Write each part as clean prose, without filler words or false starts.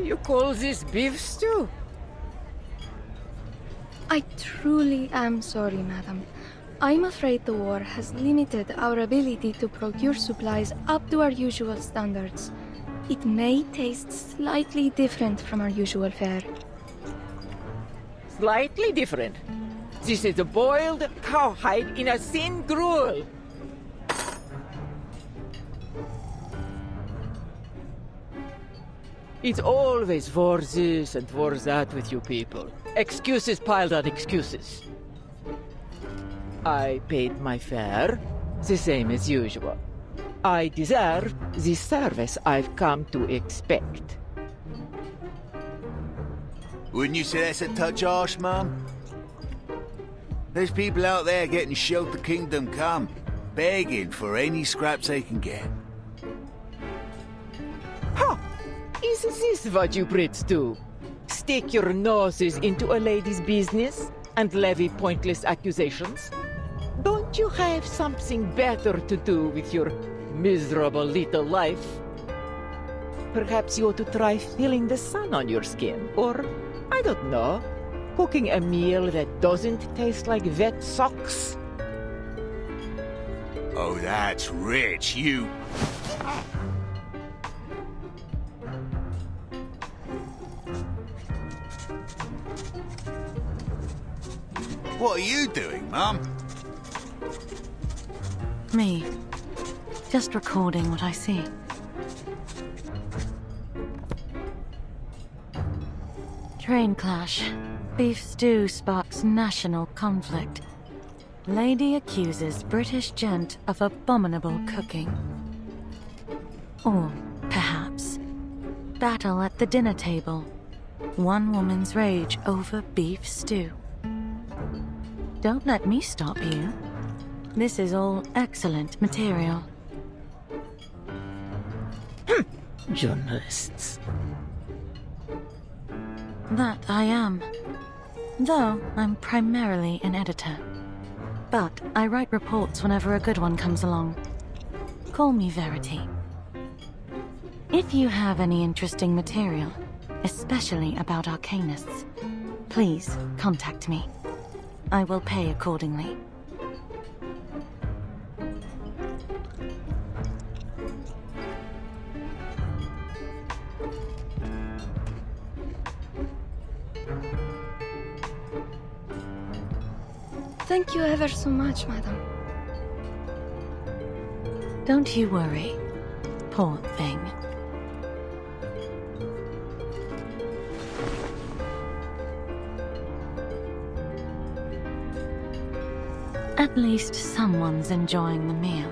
You call this beef stew? I truly am sorry, madam. I'm afraid the war has limited our ability to procure supplies up to our usual standards. It may taste slightly different from our usual fare. Slightly different. This is a boiled cowhide in a thin gruel. It's always for this and for that with you people. Excuses piled on excuses. I paid my fare, the same as usual. I deserve the service I've come to expect. Wouldn't you say that's a touch harsh, Mum? There's people out there getting showed the kingdom come, begging for any scraps they can get. Ha! Is this what you Brits do? Stick your noses into a lady's business and levy pointless accusations? Don't you have something better to do with your miserable little life? Perhaps you ought to try feeling the sun on your skin, or, I don't know, cooking a meal that doesn't taste like wet socks? Oh, that's rich, you... What are you doing, Mum? Me. Just recording what I see. Train clash. Beef stew sparks national conflict. Lady accuses British gent of abominable cooking. Or, perhaps, battle at the dinner table. One woman's rage over beef stew. Don't let me stop you. This is all excellent material. Journalists. That I am. Though I'm primarily an editor. But I write reports whenever a good one comes along. Call me Verity. If you have any interesting material, especially about arcanists, please contact me. I will pay accordingly. Thank you ever so much, madam. Don't you worry, poor thing. At least someone's enjoying the meal.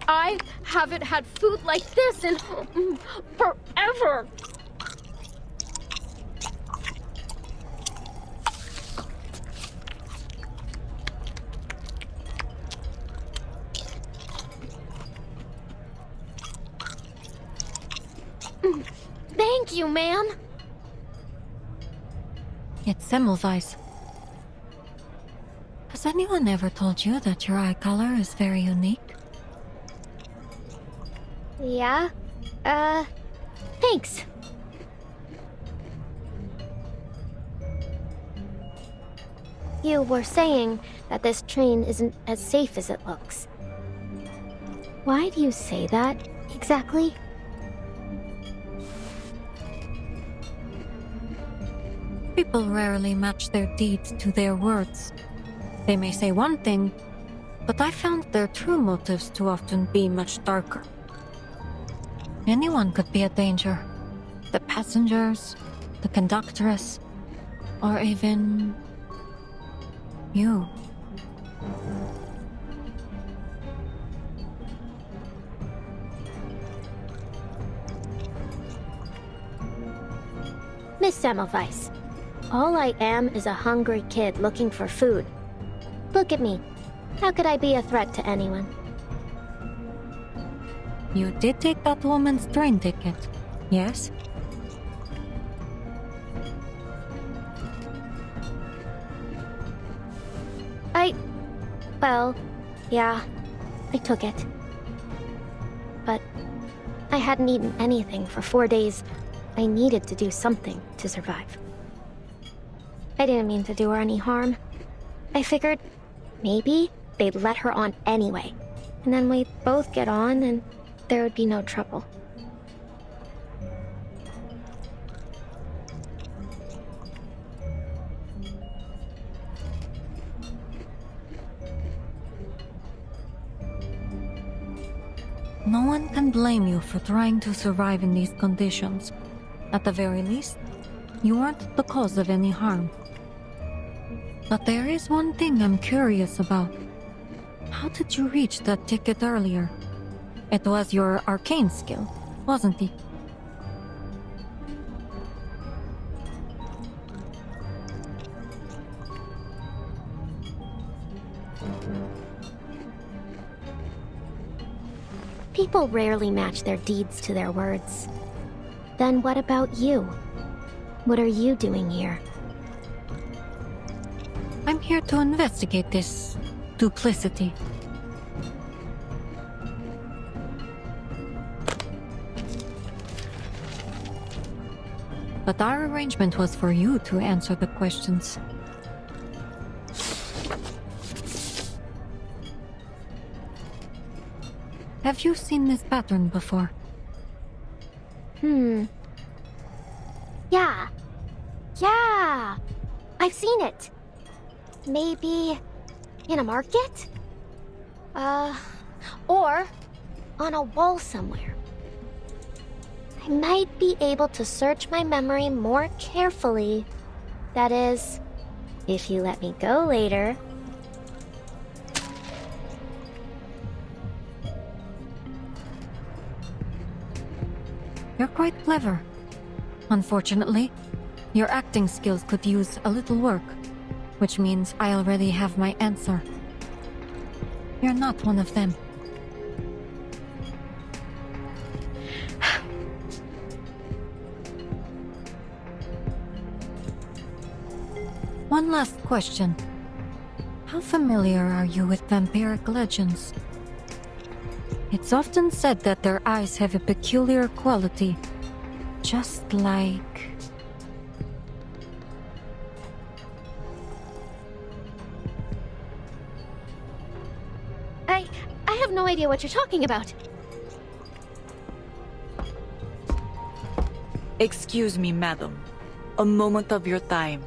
I haven't had food like this in forever. Thank you, ma'am. It's Semmelweis. Has anyone ever told you that your eye color is very unique? Yeah? Thanks. You were saying that this train isn't as safe as it looks. Why do you say that, exactly? People rarely match their deeds to their words. They may say one thing, but I found their true motives to often be much darker. Anyone could be a danger. The passengers, the conductress, or even... you. Miss Semmelweis, all I am is a hungry kid looking for food. Look at me. How could I be a threat to anyone? You did take that woman's train ticket, yes? Well, yeah, I took it. but I hadn't eaten anything for 4 days. I needed to do something to survive. I didn't mean to do her any harm. I figured maybe they'd let her on anyway, and then we'd both get on and there would be no trouble. No one can blame you for trying to survive in these conditions. At the very least, you weren't the cause of any harm. But there is one thing I'm curious about. How did you reach that ticket earlier? It was your arcane skill, wasn't it? People rarely match their deeds to their words. Then what about you? What are you doing here? I'm here to investigate this duplicity. But our arrangement was for you to answer the questions. Have you seen this pattern before? Yeah. I've seen it. Maybe in a market? Or on a wall somewhere. I might be able to search my memory more carefully. That is, if you let me go later. You're quite clever. Unfortunately, your acting skills could use a little work, which means I already have my answer. You're not one of them. One last question. How familiar are you with vampiric legends? It's often said that their eyes have a peculiar quality, just like... I have no idea what you're talking about. Excuse me, madam. A moment of your time.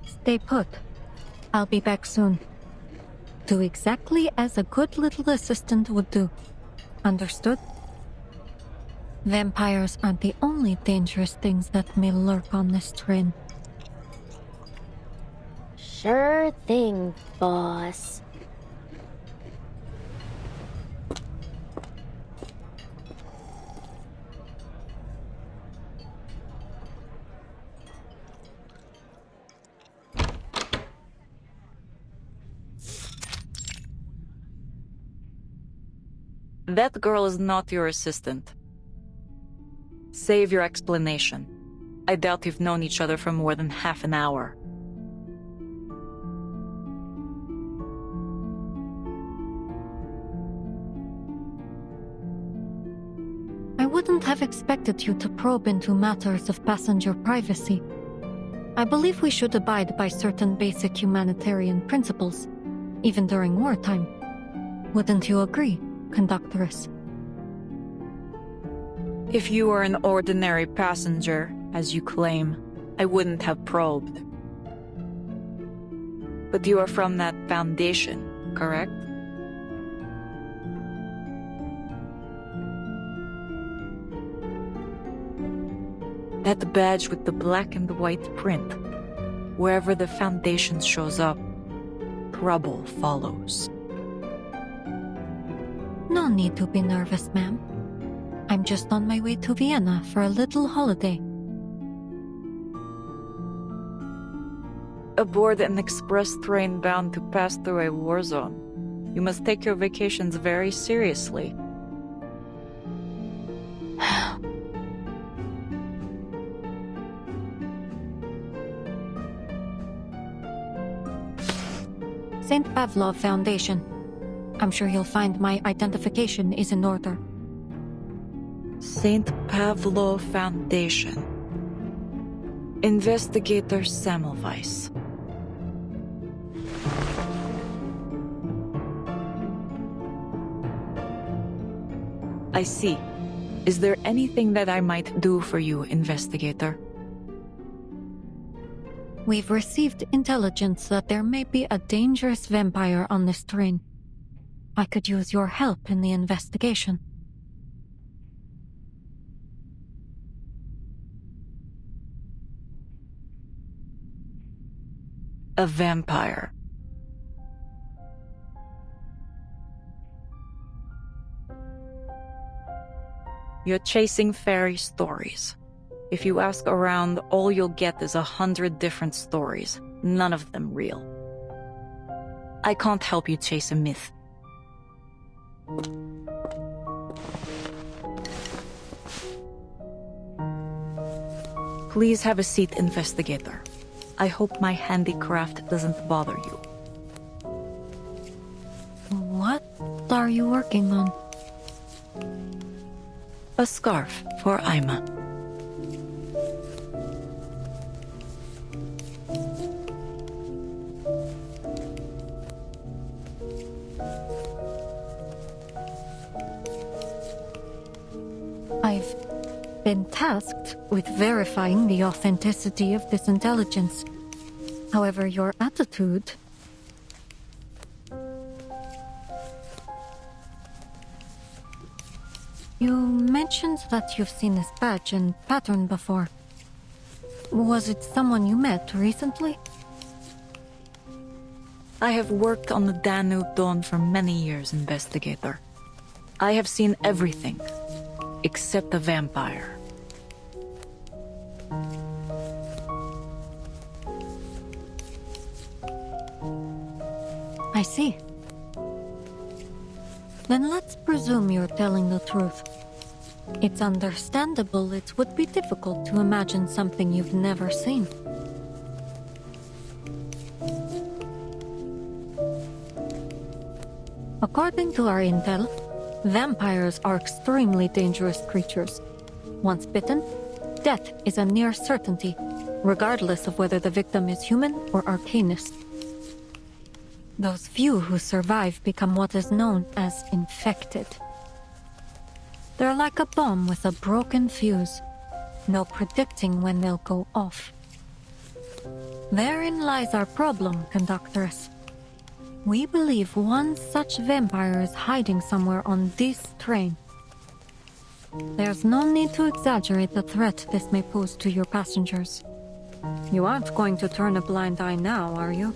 Stay put. I'll be back soon. Do exactly as a good little assistant would do. Understood? Vampires aren't the only dangerous things that may lurk on this train. Sure thing, boss. That girl is not your assistant. Save your explanation. I doubt you've known each other for more than half an hour. I wouldn't have expected you to probe into matters of passenger privacy. I believe we should abide by certain basic humanitarian principles, even during wartime. Wouldn't you agree, conductress? If you were an ordinary passenger, as you claim, I wouldn't have probed. But you are from that foundation, correct? That badge with the black and white print. Wherever the foundation shows up, trouble follows. No need to be nervous, ma'am. I'm just on my way to Vienna for a little holiday. Aboard an express train bound to pass through a war zone, you must take your vacations very seriously. St. Pavlov Foundation. I'm sure you'll find my identification is in order. St. Pavlov Foundation. Investigator Semmelweis. I see. Is there anything that I might do for you, Investigator? We've received intelligence that there may be a dangerous vampire on this train. I could use your help in the investigation. A vampire. You're chasing fairy stories. If you ask around, all you'll get is 100 different stories, none of them real. I can't help you chase a myth. Please have a seat, Investigator. I hope my handicraft doesn't bother you. What are you working on? A scarf for Ima. I've been tasked with verifying the authenticity of this intelligence. However, your attitude... You mentioned that you've seen this badge and pattern before. Was it someone you met recently? I have worked on the Danube Dawn for many years, Investigator. I have seen everything, except a vampire. I see. Then let's presume you're telling the truth. It's understandable it would be difficult to imagine something you've never seen. According to our intel, vampires are extremely dangerous creatures. Once bitten, death is a near certainty, regardless of whether the victim is human or arcanist. Those few who survive become what is known as infected. They're like a bomb with a broken fuse. No predicting when they'll go off. Therein lies our problem, Conductress. We believe one such vampire is hiding somewhere on this train. There's no need to exaggerate the threat this may pose to your passengers. You aren't going to turn a blind eye now, are you?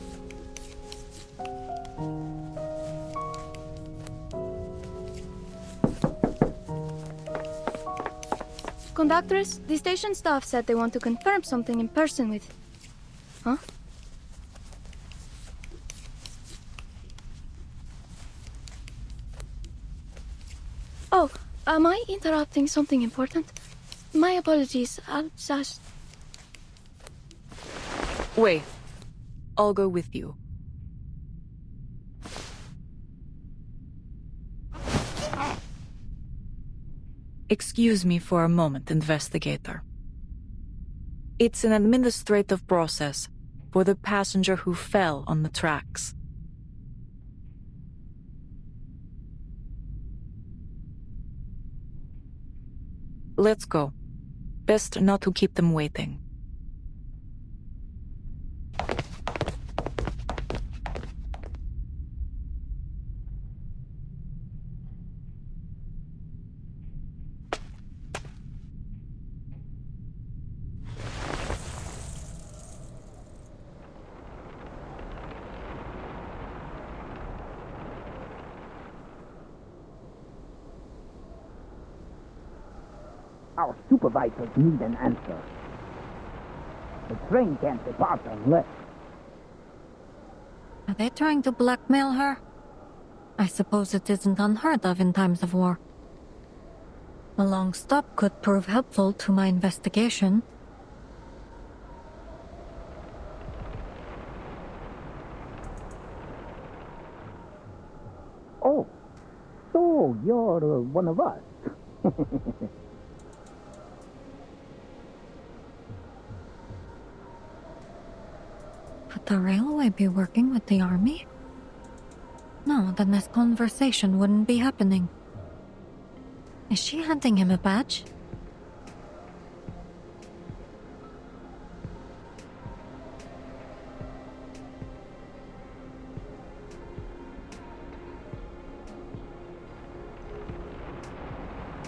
Conductress, the station staff said they want to confirm something in person with... Huh? Oh, am I interrupting something important? My apologies, I'll just... Wait. I'll go with you. Excuse me for a moment, Investigator. It's an administrative process for the passenger who fell on the tracks. Let's go. Best not to keep them waiting. Our supervisors need an answer. The train can't depart unless... Are they trying to blackmail her? I suppose it isn't unheard of in times of war. A long stop could prove helpful to my investigation. So, you're one of us. Would the railway be working with the army? No, then this conversation wouldn't be happening. Is she handing him a badge?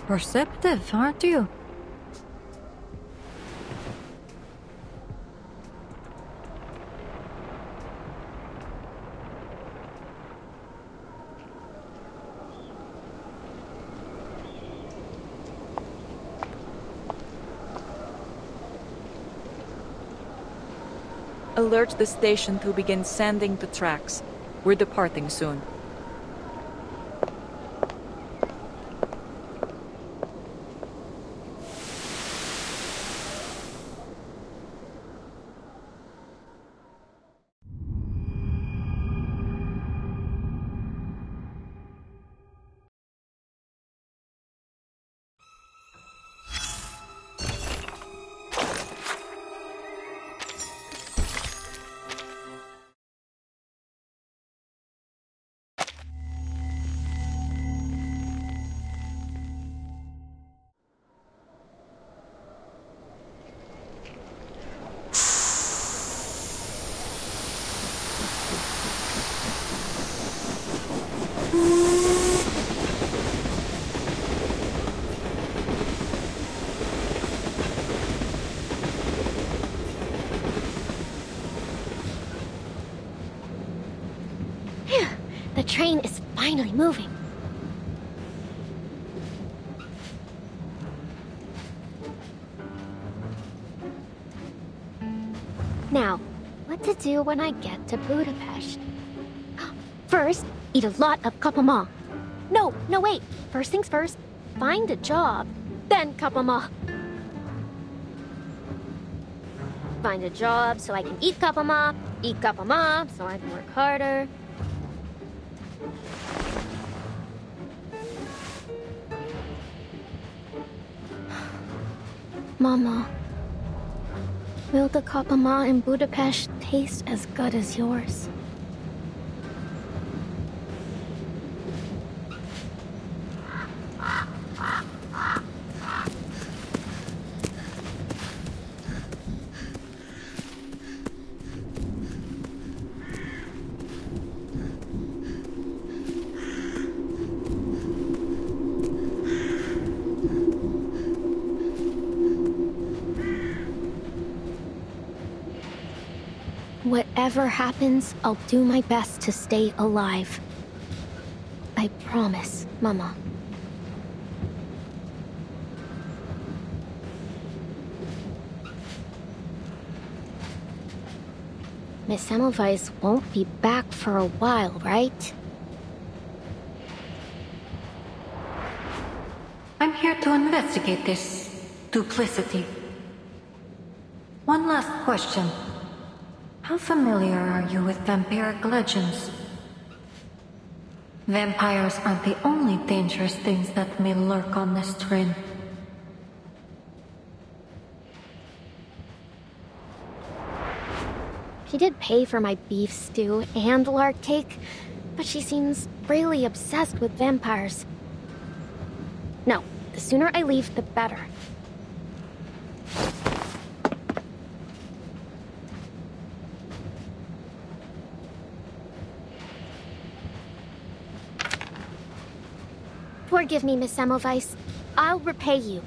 Perceptive, aren't you? Alert the station to begin sanding the tracks. We're departing soon. The train is finally moving. Now, what to do when I get to Budapest? First, eat a lot of kapama. No, wait. First things first, find a job, then kapama. Find a job so I can eat kapama so I can work harder. Mama, will the kapama in Budapest taste as good as yours? Whatever happens, I'll do my best to stay alive. I promise, Mama. Miss Semmelweis won't be back for a while, right? I'm here to investigate this duplicity. One last question. How familiar are you with vampiric legends? Vampires aren't the only dangerous things that may lurk on this train. She did pay for my beef stew and lark cake, but she seems really obsessed with vampires. No, the sooner I leave, the better. Forgive me, Miss Semmelweis. I'll repay you.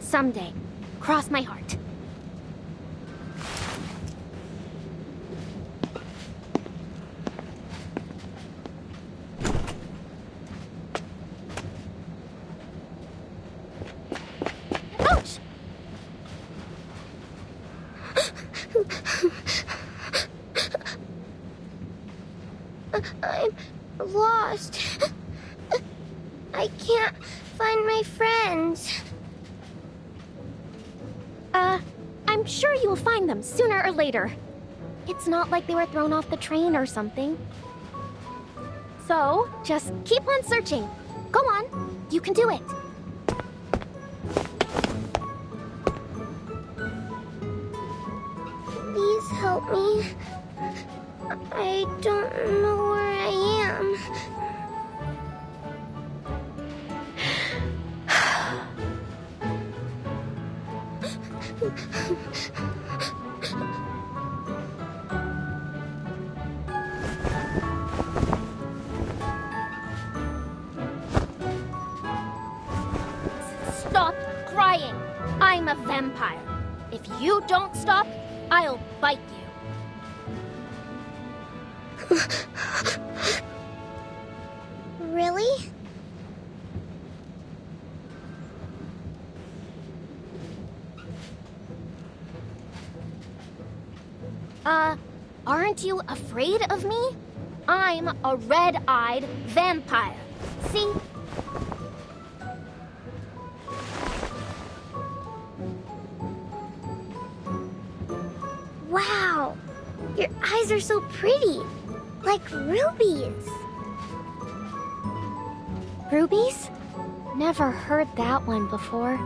Someday. Cross my heart. Ouch! I'm lost. I can't find my friends. I'm sure you'll find them sooner or later. It's not like they were thrown off the train or something. So, just keep on searching. Go on. You can do it. Please help me. I don't know where I am. Stop crying. I'm a vampire. If you don't stop, I'll bite you. Really? Aren't you afraid of me? I'm a red-eyed vampire. See? Wow! Your eyes are so pretty. Like rubies. Rubies? Never heard that one before.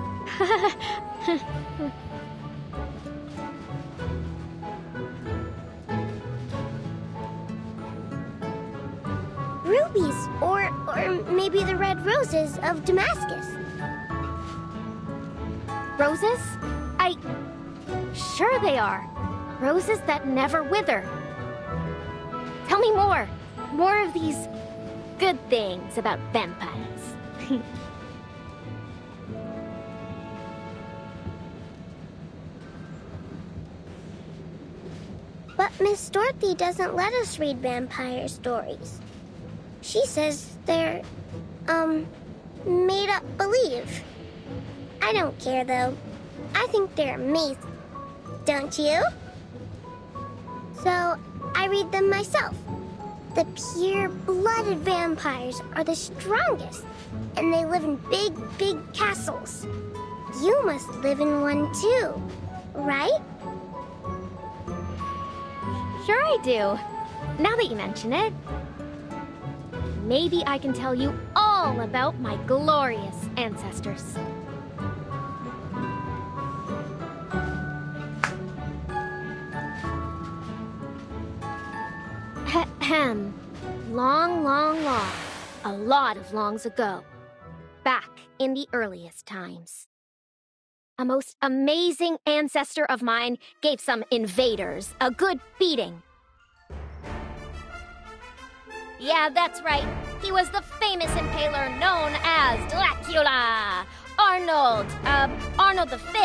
Rubies, or maybe the red roses of Damascus. Roses? Sure they are. Roses that never wither. Tell me more. More of these good things about vampires. But Miss Dorothy doesn't let us read vampire stories. She says they're, made up believe. I don't care, though. I think they're amazing. Don't you? So, I read them myself. The pure-blooded vampires are the strongest, and they live in big, big castles. You must live in one, too, right? Sure I do. Now that you mention it. Maybe I can tell you all about my glorious ancestors. Ahem. Long, long, long. A lot of longs ago. Back in the earliest times. A most amazing ancestor of mine gave some invaders a good beating. Yeah, that's right. He was the famous impaler known as Dracula. Arnold V.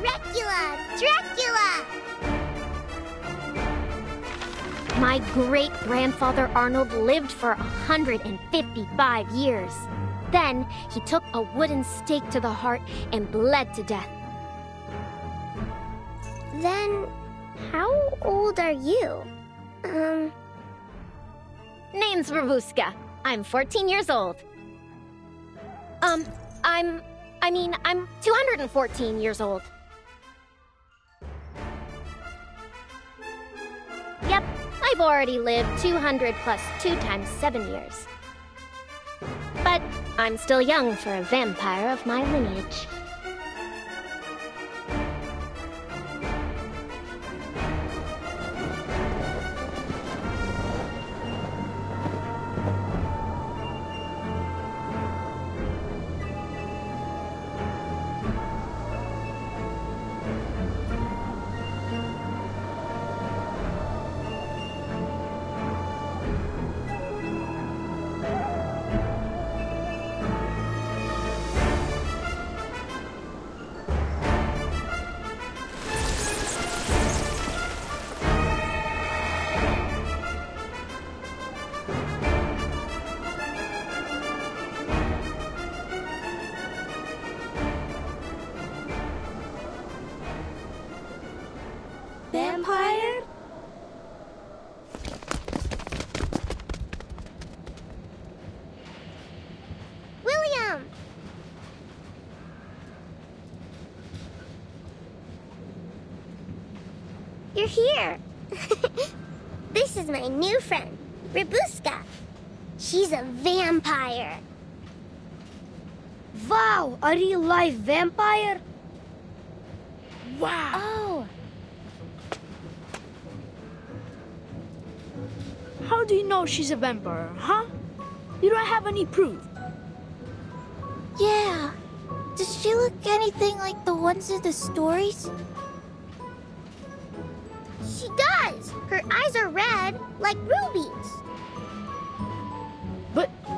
Dracula! My great-grandfather Arnold lived for 155 years. Then, he took a wooden stake to the heart and bled to death. Then, how old are you? Name's Rubushka. I'm 14 years old. I'm 214 years old. Yep, I've already lived 200 plus 2 times 7 years. But I'm still young for a vampire of my lineage. Vampire? William! You're here. This is my new friend, Rubushka. She's a vampire. Wow, a real life vampire? Wow. Oh. How do you know she's a vampire, huh? You don't have any proof. Yeah. Does she look anything like the ones in the stories? She does! Her eyes are red, like rubies.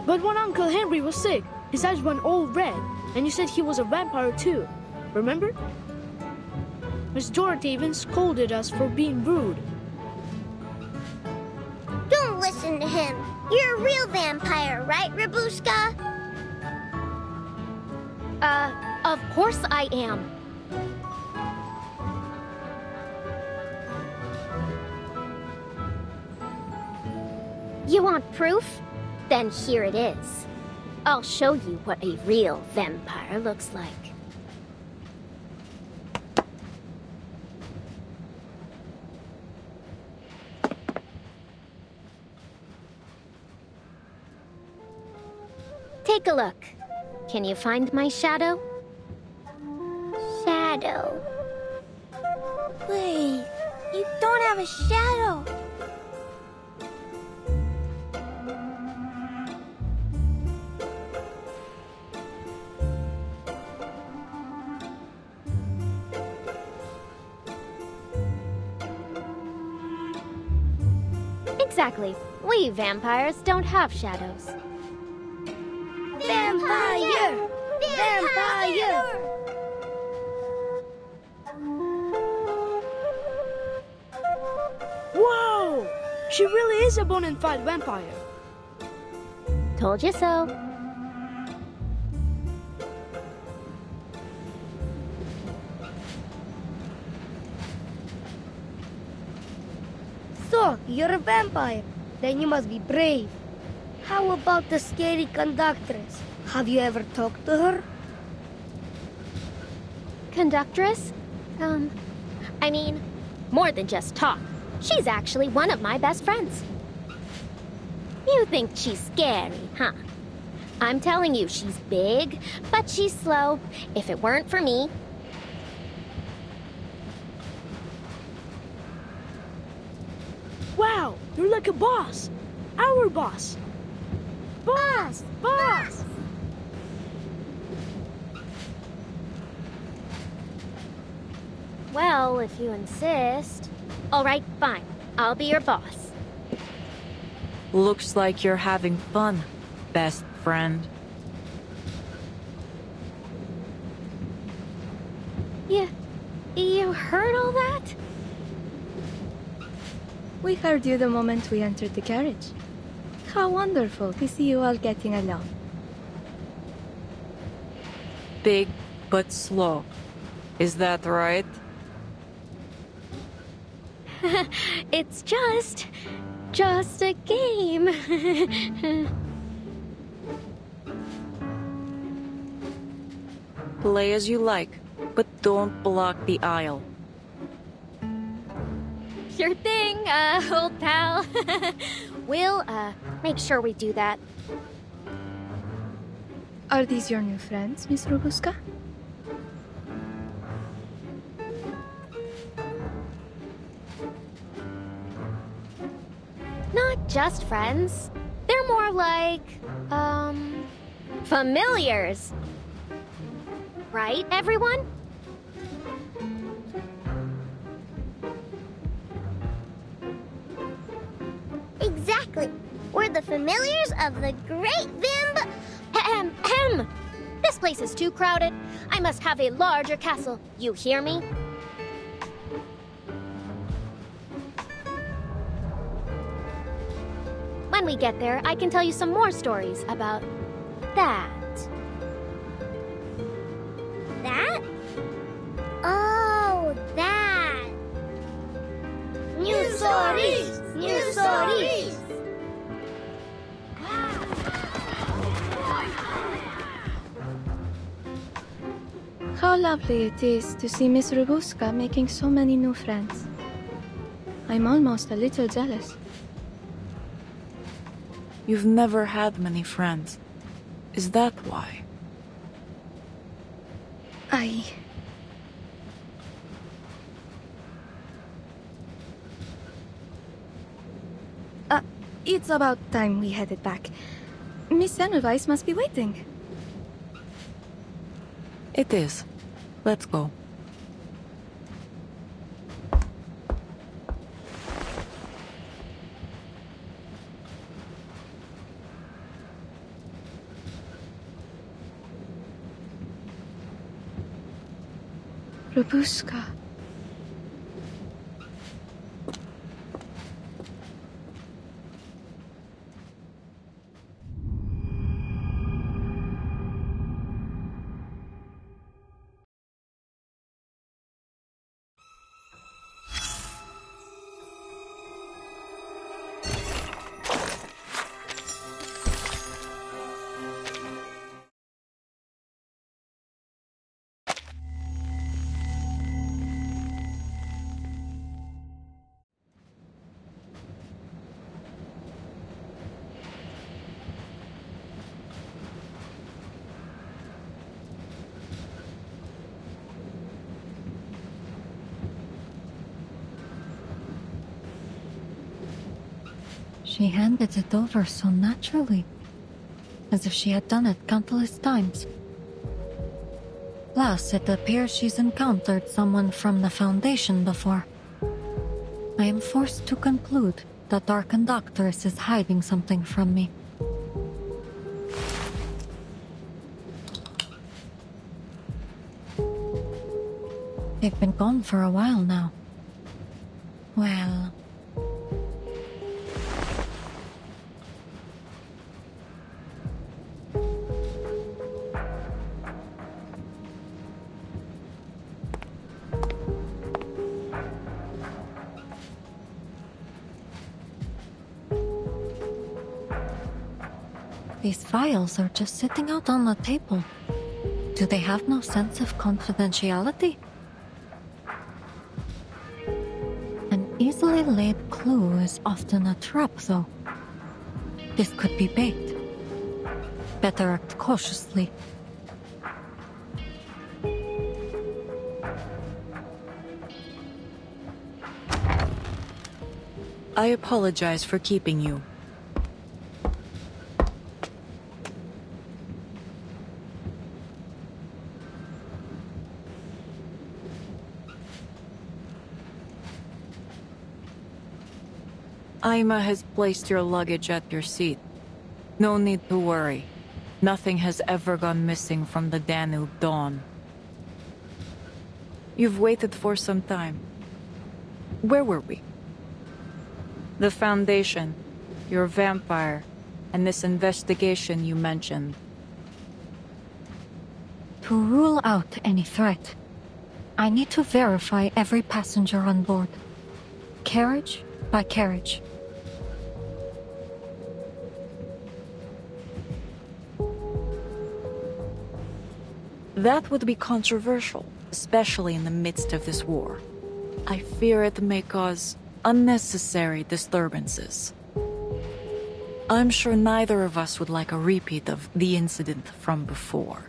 But when Uncle Henry was sick, his eyes went all red, and you said he was a vampire too. Remember? Miss Dorothy even scolded us for being rude. Don't listen to him. You're a real vampire, right, Rubushka? Of course I am. You want proof? Then here it is. I'll show you what a real vampire looks like. Take a look. Can you find my shadow? Shadow. Wait, you don't have a shadow. Exactly. We vampires don't have shadows. Vampire! Vampire! Whoa! She really is a bona fide vampire. Told you so. So, you're a vampire. Then you must be brave. How about the scary conductress? Have you ever talked to her? Conductress? I mean, more than just talk. She's actually one of my best friends. You think she's scary, huh? I'm telling you, she's big, but she's slow. If it weren't for me... Wow, you're like a boss. Our boss. Boss! Boss! Well, if you insist. All right, fine. I'll be your boss. Looks like you're having fun, best friend. You heard all that? We heard you the moment we entered the carriage. How wonderful to see you all getting along. Big but slow. Is that right? It's just a game. Play as you like, but don't block the aisle. Sure thing, old pal. We'll, make sure we do that. Are these your new friends, Miss Rubushka? Not just friends. They're more like, familiars. Right, everyone? Exactly. We're the familiars of the great Vimb... Ahem. This place is too crowded. I must have a larger castle. You hear me? When we get there, I can tell you some more stories about that. That? Oh, that. New stories! New stories! How lovely it is to see Miss Rubushka making so many new friends. I'm almost a little jealous. You've never had many friends. Is that why? It's about time we headed back. Miss Semmelweis must be waiting. It is. Let's go. Rubushka. She handed it over so naturally, as if she had done it countless times. Plus, it appears she's encountered someone from the Foundation before. I am forced to conclude that our conductress is hiding something from me. They've been gone for a while now. Well... These files are just sitting out on the table. Do they have no sense of confidentiality? An easily laid clue is often a trap, though. This could be bait. Better act cautiously. I apologize for keeping you. Aima has placed your luggage at your seat. No need to worry. Nothing has ever gone missing from the Danube Dawn. You've waited for some time. Where were we? The Foundation, your vampire, and this investigation you mentioned. To rule out any threat, I need to verify every passenger on board. Carriage by carriage. That would be controversial, especially in the midst of this war. I fear it may cause unnecessary disturbances. I'm sure neither of us would like a repeat of the incident from before.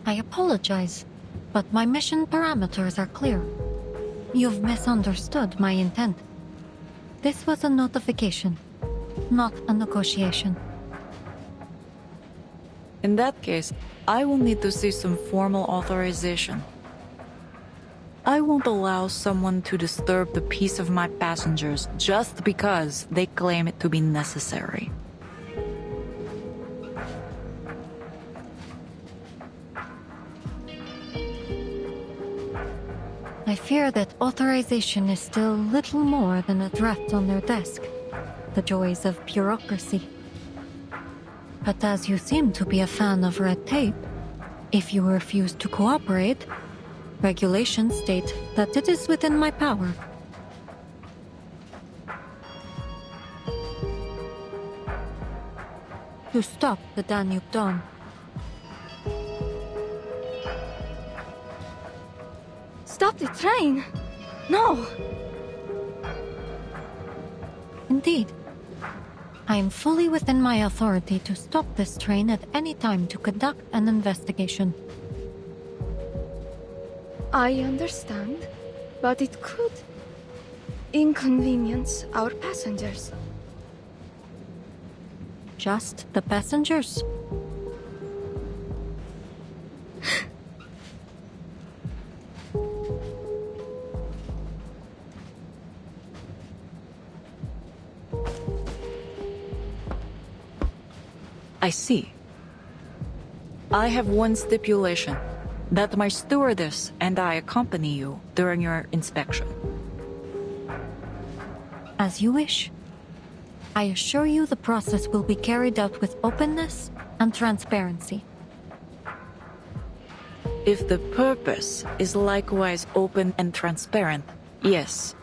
I apologize, but my mission parameters are clear. You've misunderstood my intent. This was a notification, not a negotiation. In that case, I will need to see some formal authorization. I won't allow someone to disturb the peace of my passengers just because they claim it to be necessary. I fear that authorization is still little more than a draft on their desk. The joys of bureaucracy. But as you seem to be a fan of red tape, if you refuse to cooperate, regulations state that it is within my power. To stop the Danube Dawn. Stop the train! No! Indeed. I am fully within my authority to stop this train at any time to conduct an investigation. I understand, but it could inconvenience our passengers. Just the passengers? I see. I have one stipulation, that my stewardess and I accompany you during your inspection. As you wish. I assure you the process will be carried out with openness and transparency. If the purpose is likewise open and transparent, yes.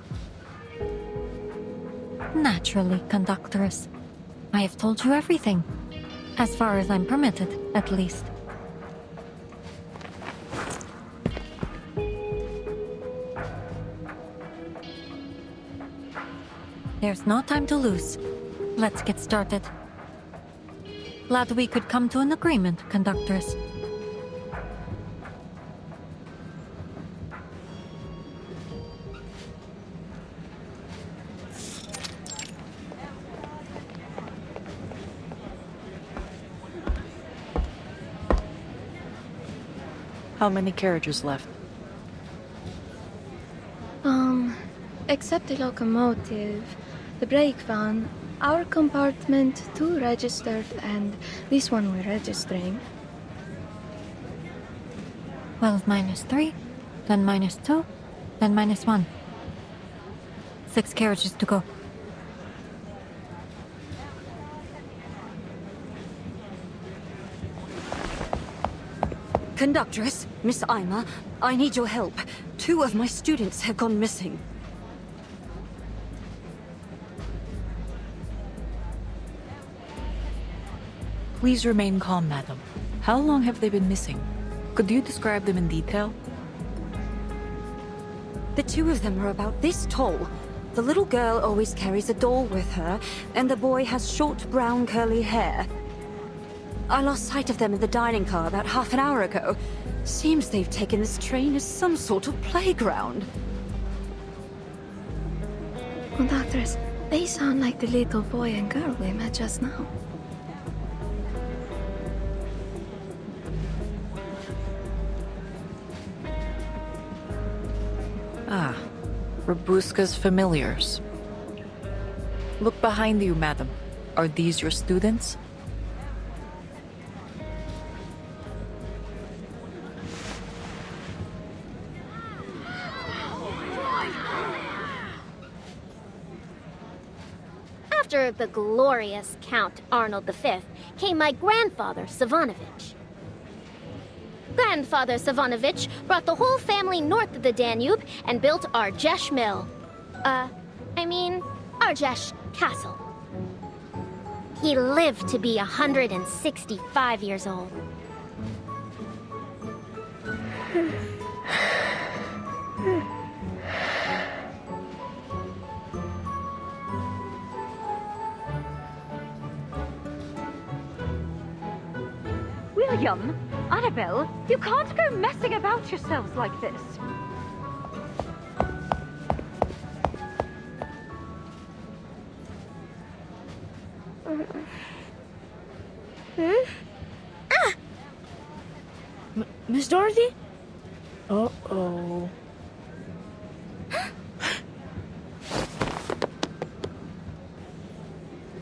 Naturally, conductress. I have told you everything. As far as I'm permitted, at least. There's no time to lose. Let's get started. Glad we could come to an agreement, conductress. How many carriages left? Except the locomotive, the brake van, our compartment 2 registered, and this one we're registering. 12 minus 3, then minus 2, then minus 1. 6 carriages to go. Conductress, Miss Ima, I need your help. 2 of my students have gone missing. Please remain calm, madam. How long have they been missing? Could you describe them in detail? The 2 of them are about this tall. The little girl always carries a doll with her, and the boy has short brown curly hair. I lost sight of them in the dining car about half an hour ago. Seems they've taken this train as some sort of playground. Conductress, they sound like the little boy and girl we met just now. Ah, Rubushka's familiars. Look behind you, madam. Are these your students? After the glorious Count Arnold V came my grandfather, Savanovich. Grandfather Savanovich brought the whole family north of the Danube and built Arjesh Mill. Arjesh Castle. He lived to be 165 years old. William, Annabelle, you can't go messing about yourselves like this. Miss Dorothy? Uh-oh.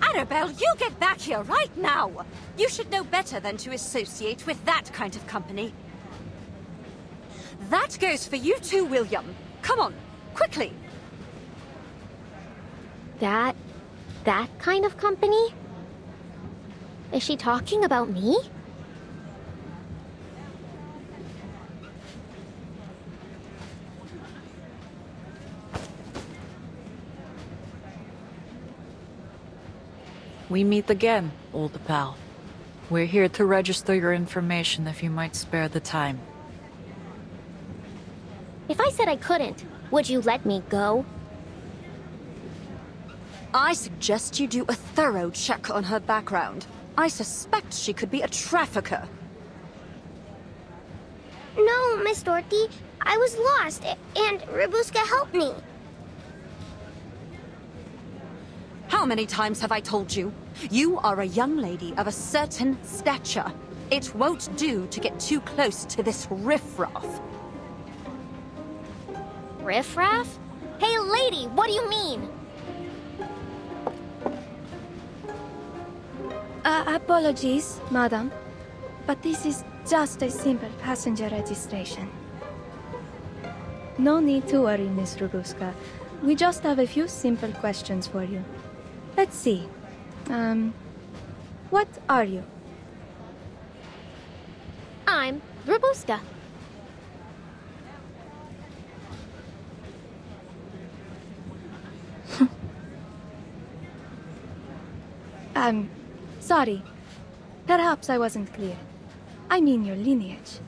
Annabelle, you get back here right now! You should know better than to associate with that kind of company. That goes for you too, William. Come on, quickly! That kind of company? Is she talking about me? We meet again, old pal. We're here to register your information if you might spare the time. If I said I couldn't, would you let me go? I suggest you do a thorough check on her background. I suspect she could be a trafficker. No, Miss Dorothy. I was lost, and Rubushka helped me. How many times have I told you? You are a young lady of a certain stature. It won't do to get too close to this riffraff. Riffraff? Hey, lady, what do you mean? Apologies, madam. But this is just a simple passenger registration. No need to worry, Miss Rubushka. We just have a few simple questions for you. Let's see. What are you? I'm Rubushka. Sorry. Perhaps I wasn't clear. I mean your lineage.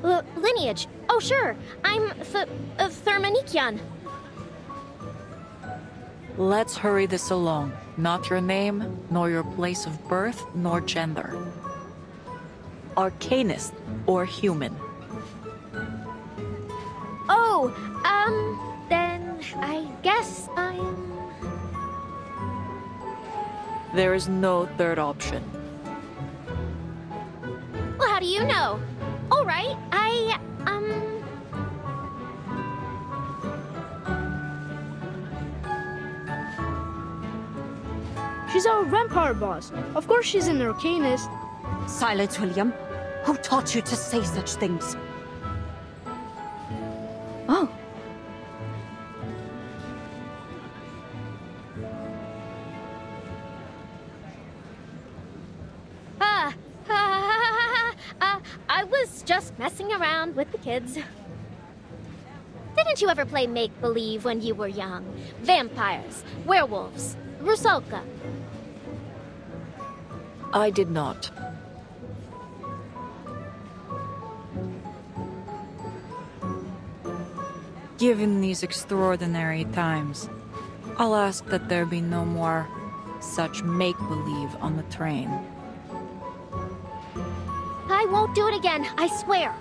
Lineage? Oh, sure. I'm Thermanikian. Let's hurry this along. Not your name, nor your place of birth, nor gender. Arcanist or human? Oh, then I guess I'm... There is no third option. Well, how do you know? All right, She's our vampire boss. Of course she's an arcanist. Silence, William. Who taught you to say such things? Oh. I was just messing around with the kids. Didn't you ever play make-believe when you were young? Vampires, werewolves, Rusalka. I did not. Given these extraordinary times, I'll ask that there be no more such make-believe on the train. I won't do it again, I swear.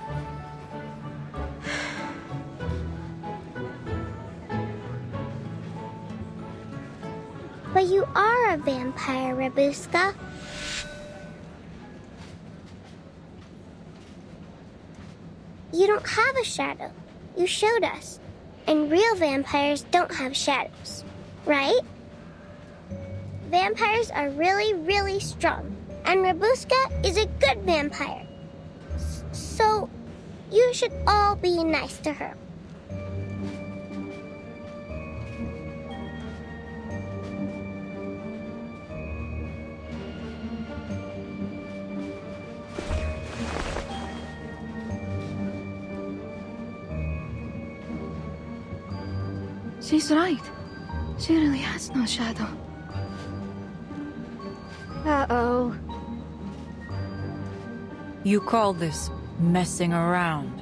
But you are a vampire, Rubushka. You don't have a shadow. You showed us. And real vampires don't have shadows, right? Vampires are really, really strong. And Rubushka is a good vampire. So, you should all be nice to her. She's right. She really has no shadow. Uh-oh. You call this messing around?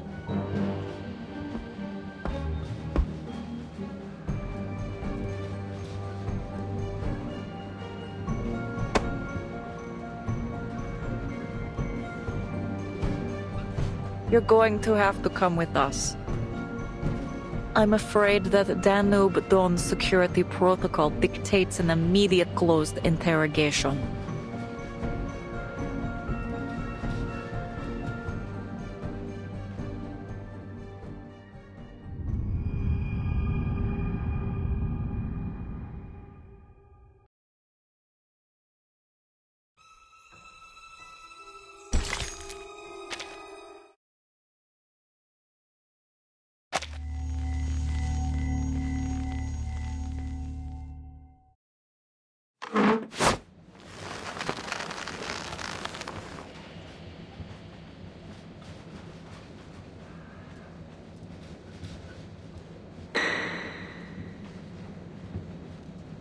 You're going to have to come with us. I'm afraid that Danube Dawn's security protocol dictates an immediate closed interrogation.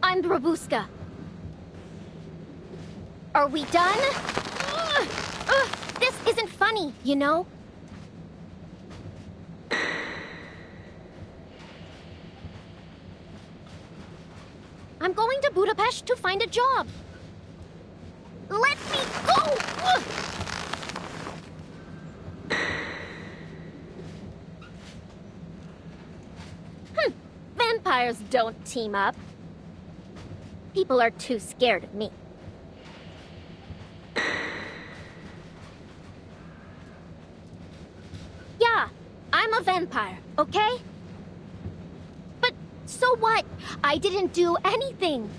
I'm Rubushka. Are we done? This isn't funny, you know? find a job. Let me go! Ugh. Vampires don't team up. People are too scared of me. Yeah, I'm a vampire, okay? But so what? I didn't do anything.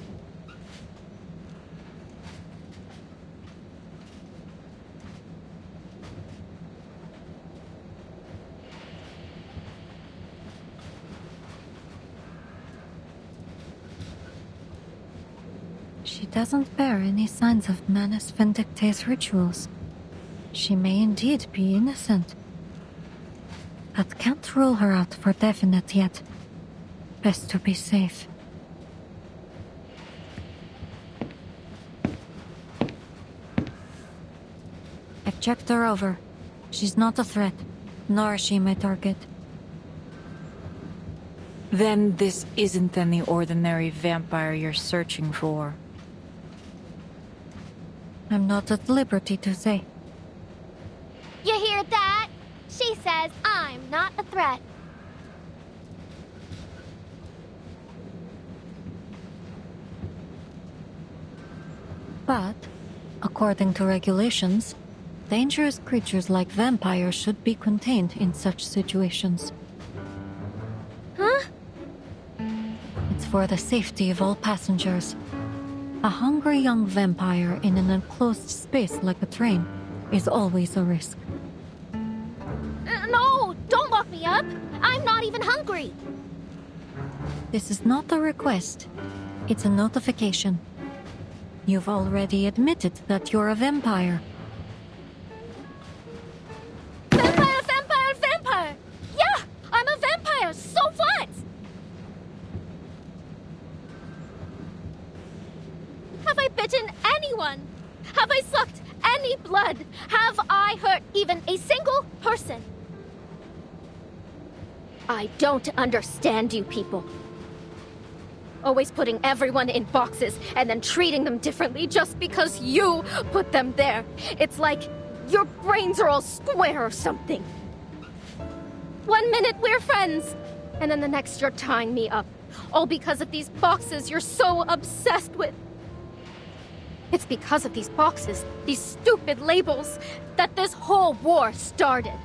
She doesn't bear any signs of Manus Vindictae's rituals. She may indeed be innocent. But can't rule her out for definite yet. Best to be safe. I've checked her over. She's not a threat, nor is she my target. Then this isn't any ordinary vampire you're searching for. I'm not at liberty to say. You hear that? She says I'm not a threat. But, according to regulations, dangerous creatures like vampires should be contained in such situations. Huh? It's for the safety of all passengers. A hungry young vampire in an enclosed space like a train is always a risk. No, don't lock me up. I'm not even hungry. This is not a request. It's a notification. You've already admitted that you're a vampire. Vampire, vampire, vampire! Yeah, I'm a vampire, so what? Have I bitten anyone? Have I sucked any blood? Have I hurt even a single person? I don't understand you people. Always putting everyone in boxes and then treating them differently just because you put them there. It's like your brains are all square or something. 1 minute we're friends, and then the next you're tying me up. All because of these boxes you're so obsessed with. It's because of these boxes, these stupid labels, that this whole war started.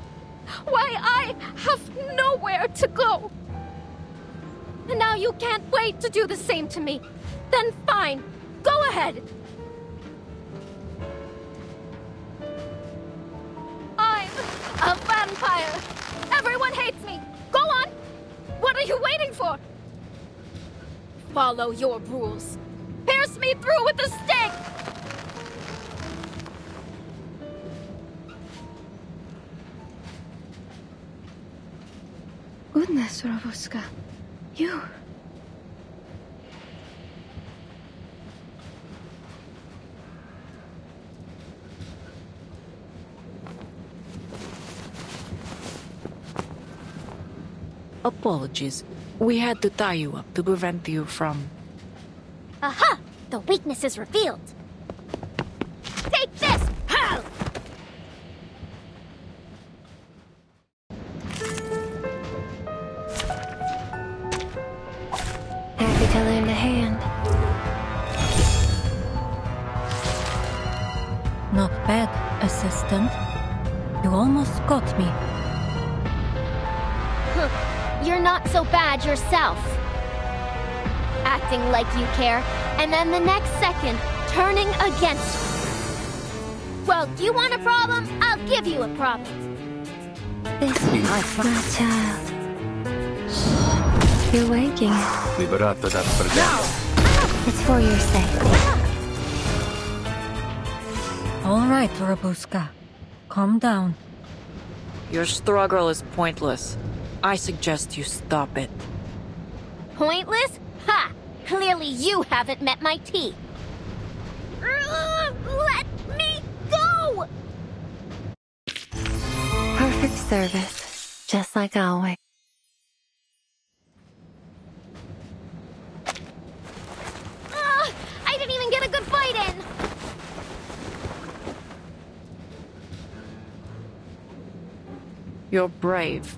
Why, I have nowhere to go. And now you can't wait to do the same to me. Then fine, go ahead. I'm a vampire. Everyone hates me. Go on. What are you waiting for? Follow your rules. Pierce me through with the stake! Goodness, Rubushka. You... Apologies. We had to tie you up to prevent you from... Aha! The weakness is revealed. Take this, pal! Happy to lend a hand. Not bad, assistant. You almost got me. You're not so bad yourself. Acting like you care, and then the next second, turning against you. Well, you want a problem? I'll give you a problem. This is my child. Shh. You're waking. Liberato da It's for your safety. All right, Rubushka. Calm down. Your struggle is pointless. I suggest you stop it. Pointless? Ha! Clearly you haven't met my teeth. Let me go! Perfect service. Just like always. I didn't even You're brave.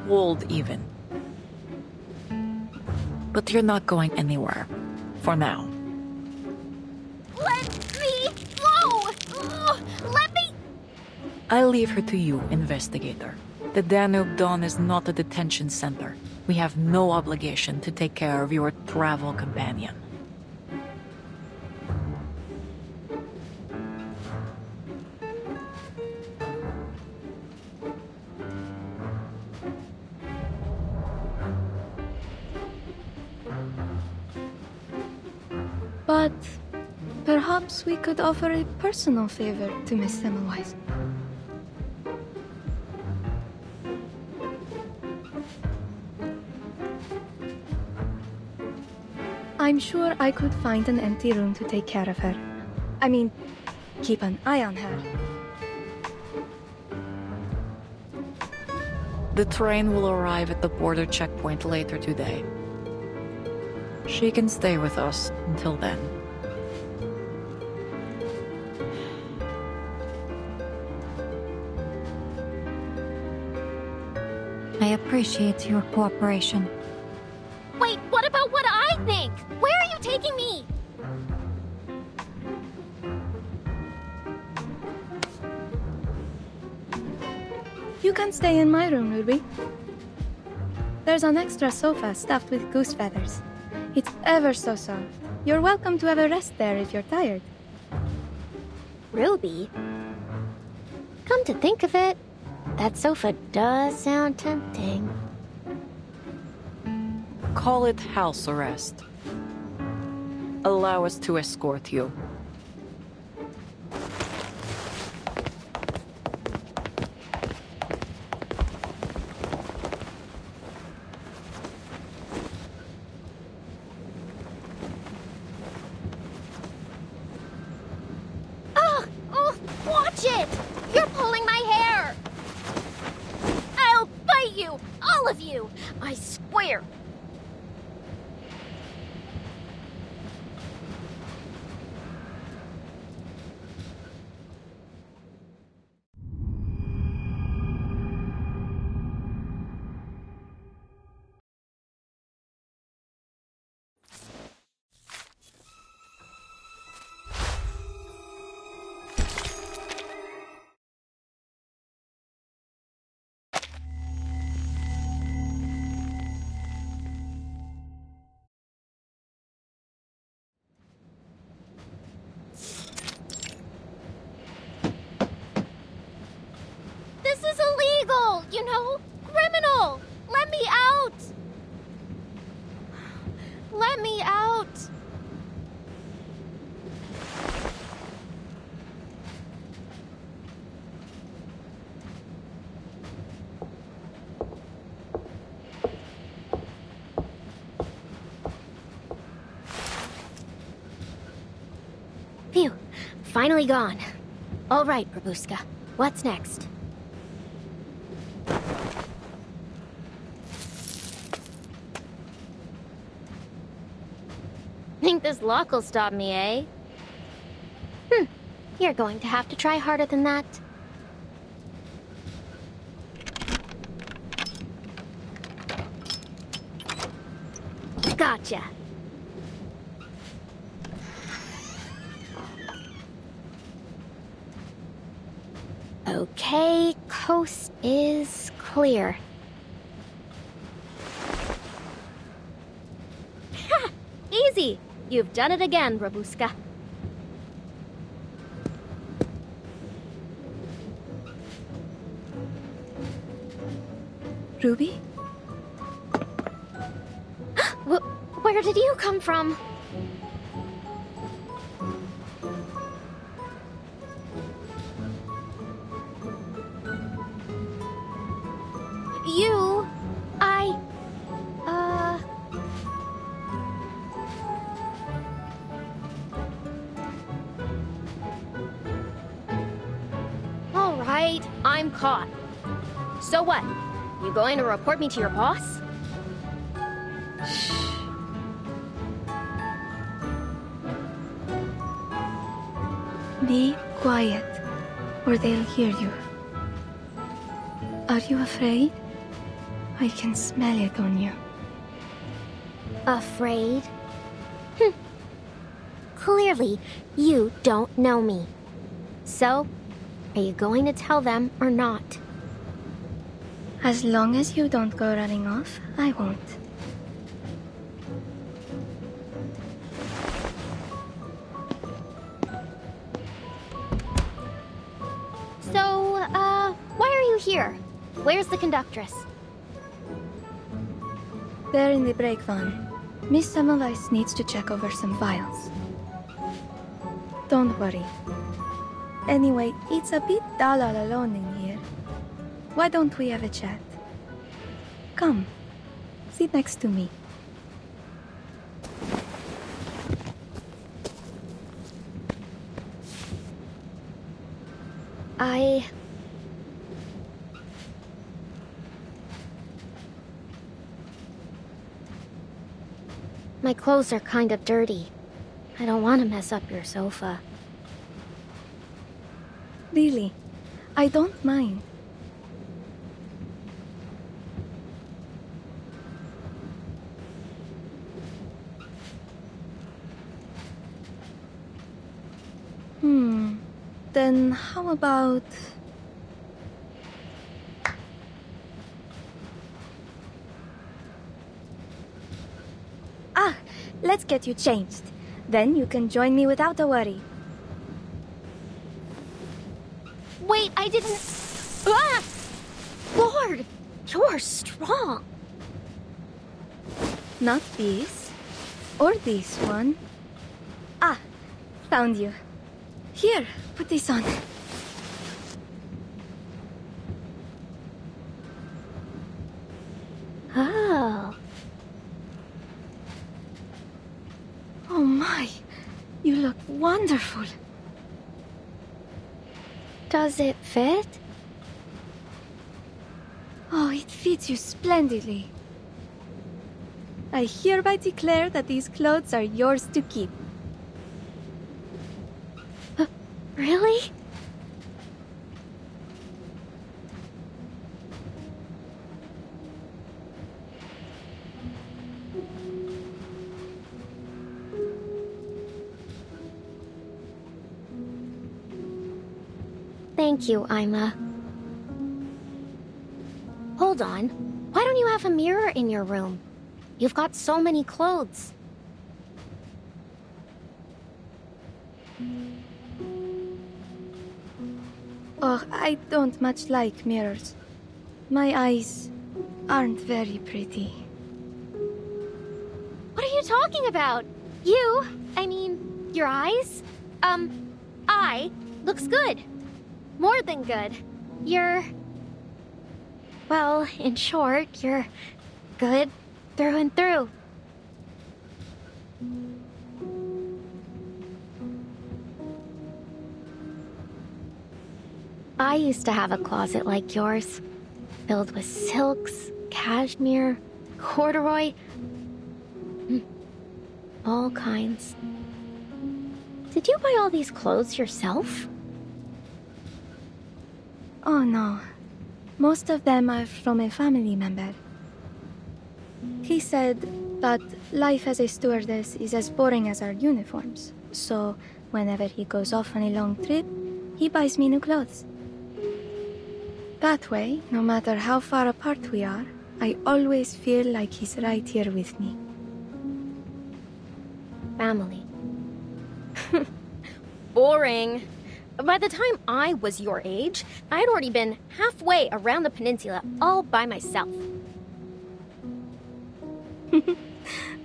Bold, even. But you're not going anywhere. For now. Let me go! Ugh, let me... I'll leave her to you, investigator. The Danube Dawn is not a detention center. We have no obligation to take care of your travel companion. But perhaps we could offer a personal favor to Miss Semmelweis. I'm sure I could find an empty room to take care of her. I mean, keep an eye on her. The train will arrive at the border checkpoint later today. She can stay with us until then. I appreciate your cooperation. Wait, what about what I think? Where are you taking me? You can stay in my room, Ruby. There's an extra sofa stuffed with goose feathers. It's ever so soft. You're welcome to have a rest there if you're tired. Ruby? Come to think of it, that sofa does sound tempting. Call it house arrest. Allow us to escort you. Watch it! You're pulling my hair! I'll bite you! All of you! I swear! This is illegal, you know? Criminal! Let me out! Let me out! Phew, finally gone. All right, Rubushka, what's next? Think this lock will stop me, eh? You're going to have to try harder than that. Gotcha. Okay, coast is clear. Ha! Easy! You've done it again, Rubushka. Ruby? Where did you come from? All right, I'm caught. So what? You going to report me to your boss? Be quiet, or they'll hear you. Are you afraid? I can smell it on you. Afraid? Clearly, you don't know me. So, are you going to tell them or not? As long as you don't go running off, I won't. So, why are you here? Where's the conductress? There in the break van. Miss Semmelweis needs to check over some files. Don't worry. Anyway, it's a bit dull all alone in here. Why don't we have a chat? Come, sit next to me. My clothes are kind of dirty. I don't want to mess up your sofa. Really, I don't mind. Then how about... Let's get you changed. Then you can join me without a worry. Wait, I didn't... Ah! Lord, you're strong. Not this. Or this one. Found you. Here, put this on. Oh. Oh my, you look wonderful. Does it fit? Oh, it fits you splendidly. I hereby declare that these clothes are yours to keep. Really? Thank you, Ima. Hold on. Why don't you have a mirror in your room? You've got so many clothes. Oh, I don't much like mirrors. My eyes aren't very pretty. What are you talking about? I mean, your eyes? Looks good. More than good. Well, in short, you're good through and through. I used to have a closet like yours, filled with silks, cashmere, corduroy, all kinds. Did you buy all these clothes yourself? Oh no. Most of them are from a family member. He said that life as a stewardess is as boring as our uniforms, so whenever he goes off on a long trip, he buys me new clothes. That way, no matter how far apart we are, I always feel like he's right here with me. Family. Boring. By the time I was your age, I'd already been halfway around the peninsula all by myself.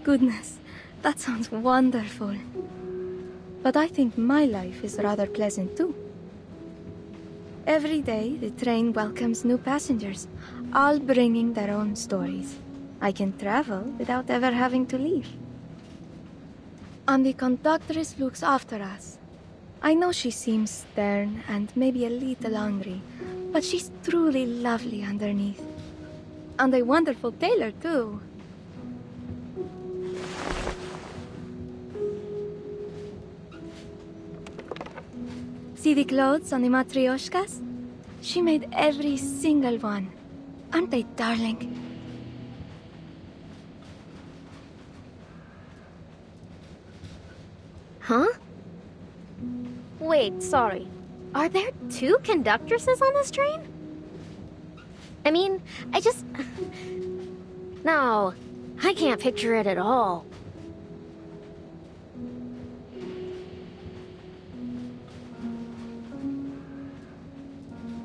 Goodness, that sounds wonderful. But I think my life is rather pleasant too. Every day, the train welcomes new passengers, all bringing their own stories. I can travel without ever having to leave. And the conductress looks after us. I know she seems stern and maybe a little angry, but she's truly lovely underneath. And a wonderful tailor, too. See the clothes on the matryoshkas? She made every single one. Aren't they darling? Huh? Wait, sorry. Are there 2 conductresses on this train? I mean, No, I can't picture it at all.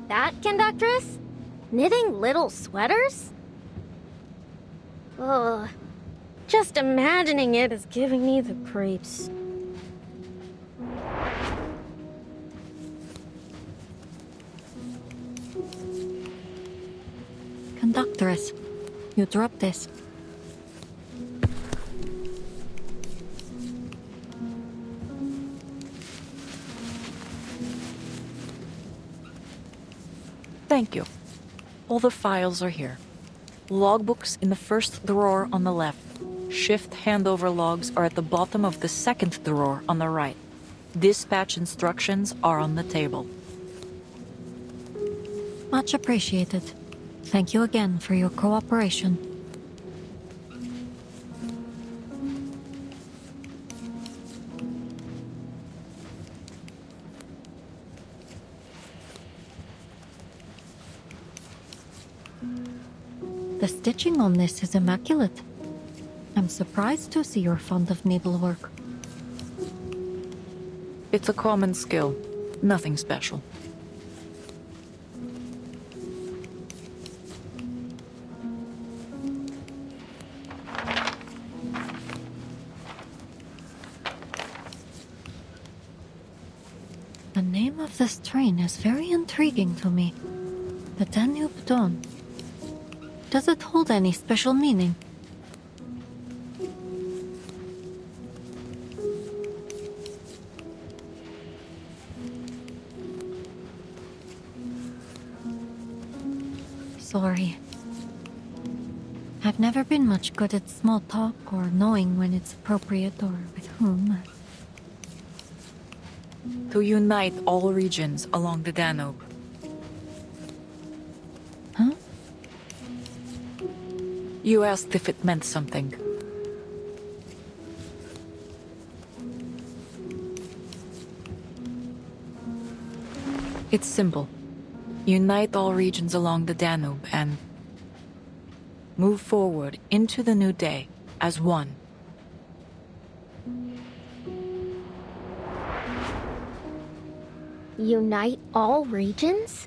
That conductress? Knitting little sweaters? Ugh. Just imagining it is giving me the creeps. Conductress, you dropped this. Thank you. All the files are here. Logbooks in the first drawer on the left. Shift handover logs are at the bottom of the second drawer on the right. Dispatch instructions are on the table. Much appreciated. Thank you again for your cooperation. The stitching on this is immaculate. I'm surprised to see you're fond of needlework. It's a common skill. Nothing special. The name of this train is very intriguing to me. The Danube Dawn. Does it hold any special meaning? Sorry. I've never been much good at small talk or knowing when it's appropriate or with whom. To unite all regions along the Danube. Huh? You asked if it meant something. It's simple. Unite all regions along the Danube and move forward into the new day as one. Unite all regions?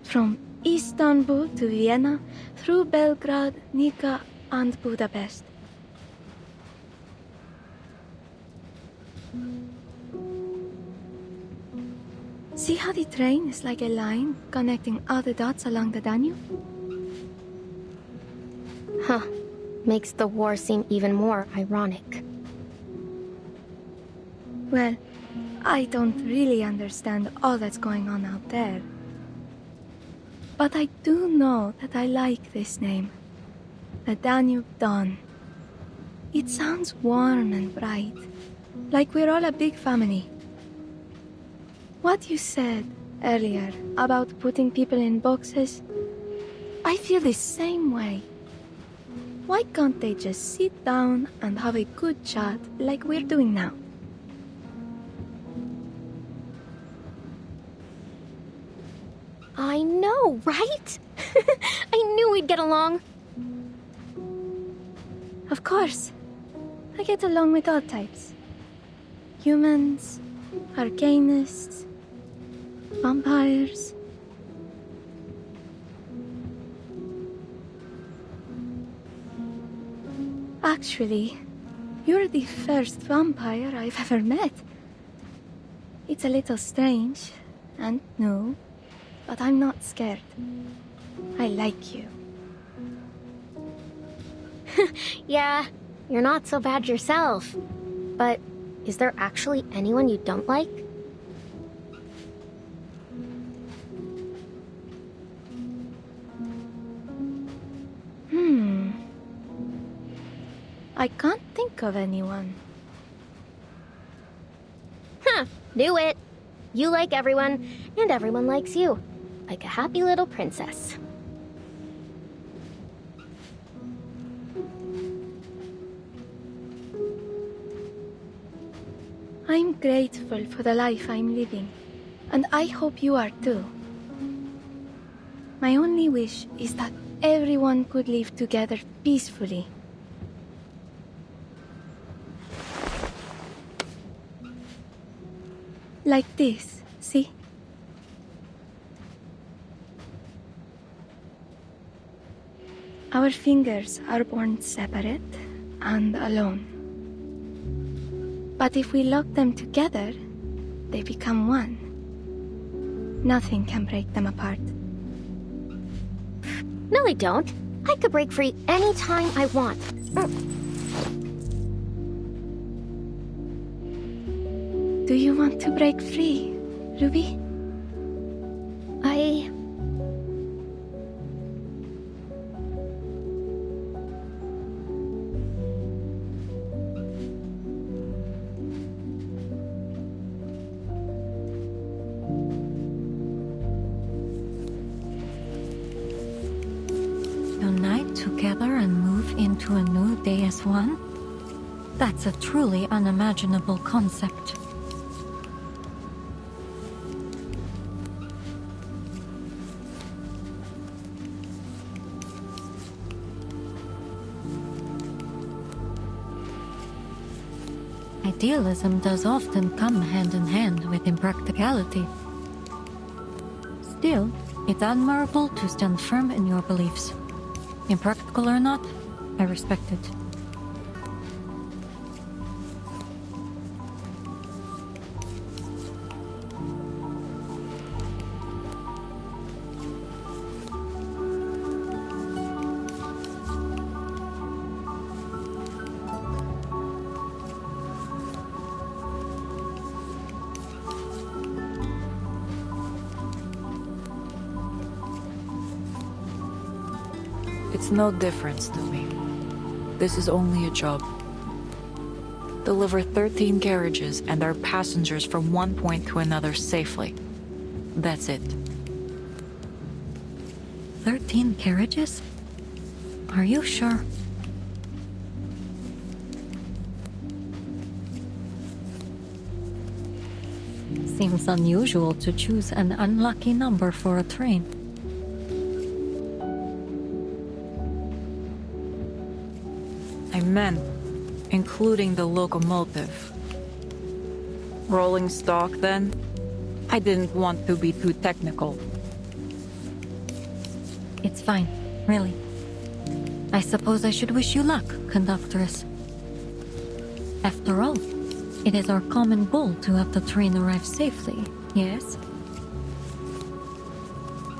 From Istanbul to Vienna, through Belgrade, Nika, and Budapest. See how the train is like a line connecting all the dots along the Danube? Huh. Makes the war seem even more ironic. Well, I don't really understand all that's going on out there. But I do know that I like this name. The Danube Dawn. It sounds warm and bright, like we're all a big family. What you said earlier about putting people in boxes, I feel the same way. Why can't they just sit down and have a good chat like we're doing now? I know, right? I knew we'd get along. Of course. I get along with all types. Humans, arcanists, vampires. Actually, you're the first vampire I've ever met. It's a little strange and new, but I'm not scared. I like you. Yeah, you're not so bad yourself. But is there actually anyone you don't like? I can't think of anyone. Huh, knew it. You like everyone, and everyone likes you. Like a happy little princess. I'm grateful for the life I'm living, and I hope you are too. My only wish is that everyone could live together peacefully. Like this, see? Our fingers are born separate and alone. But if we lock them together, they become one. Nothing can break them apart. No, they don't. I could break free anytime I want. Do you want to break free, Ruby? Unite together and move into a new day as one? That's a truly unimaginable concept. Idealism does often come hand in hand with impracticality. Still, it's admirable to stand firm in your beliefs. Impractical or not, I respect it. It's no difference to me. This is only a job. Deliver 13 carriages and our passengers from one point to another safely. That's it. 13 carriages? Are you sure? Seems unusual to choose an unlucky number for a train. I meant, including the locomotive. Rolling stock, then? I didn't want to be too technical. It's fine, really. I suppose I should wish you luck, conductress. After all, it is our common goal to have the train arrive safely, yes?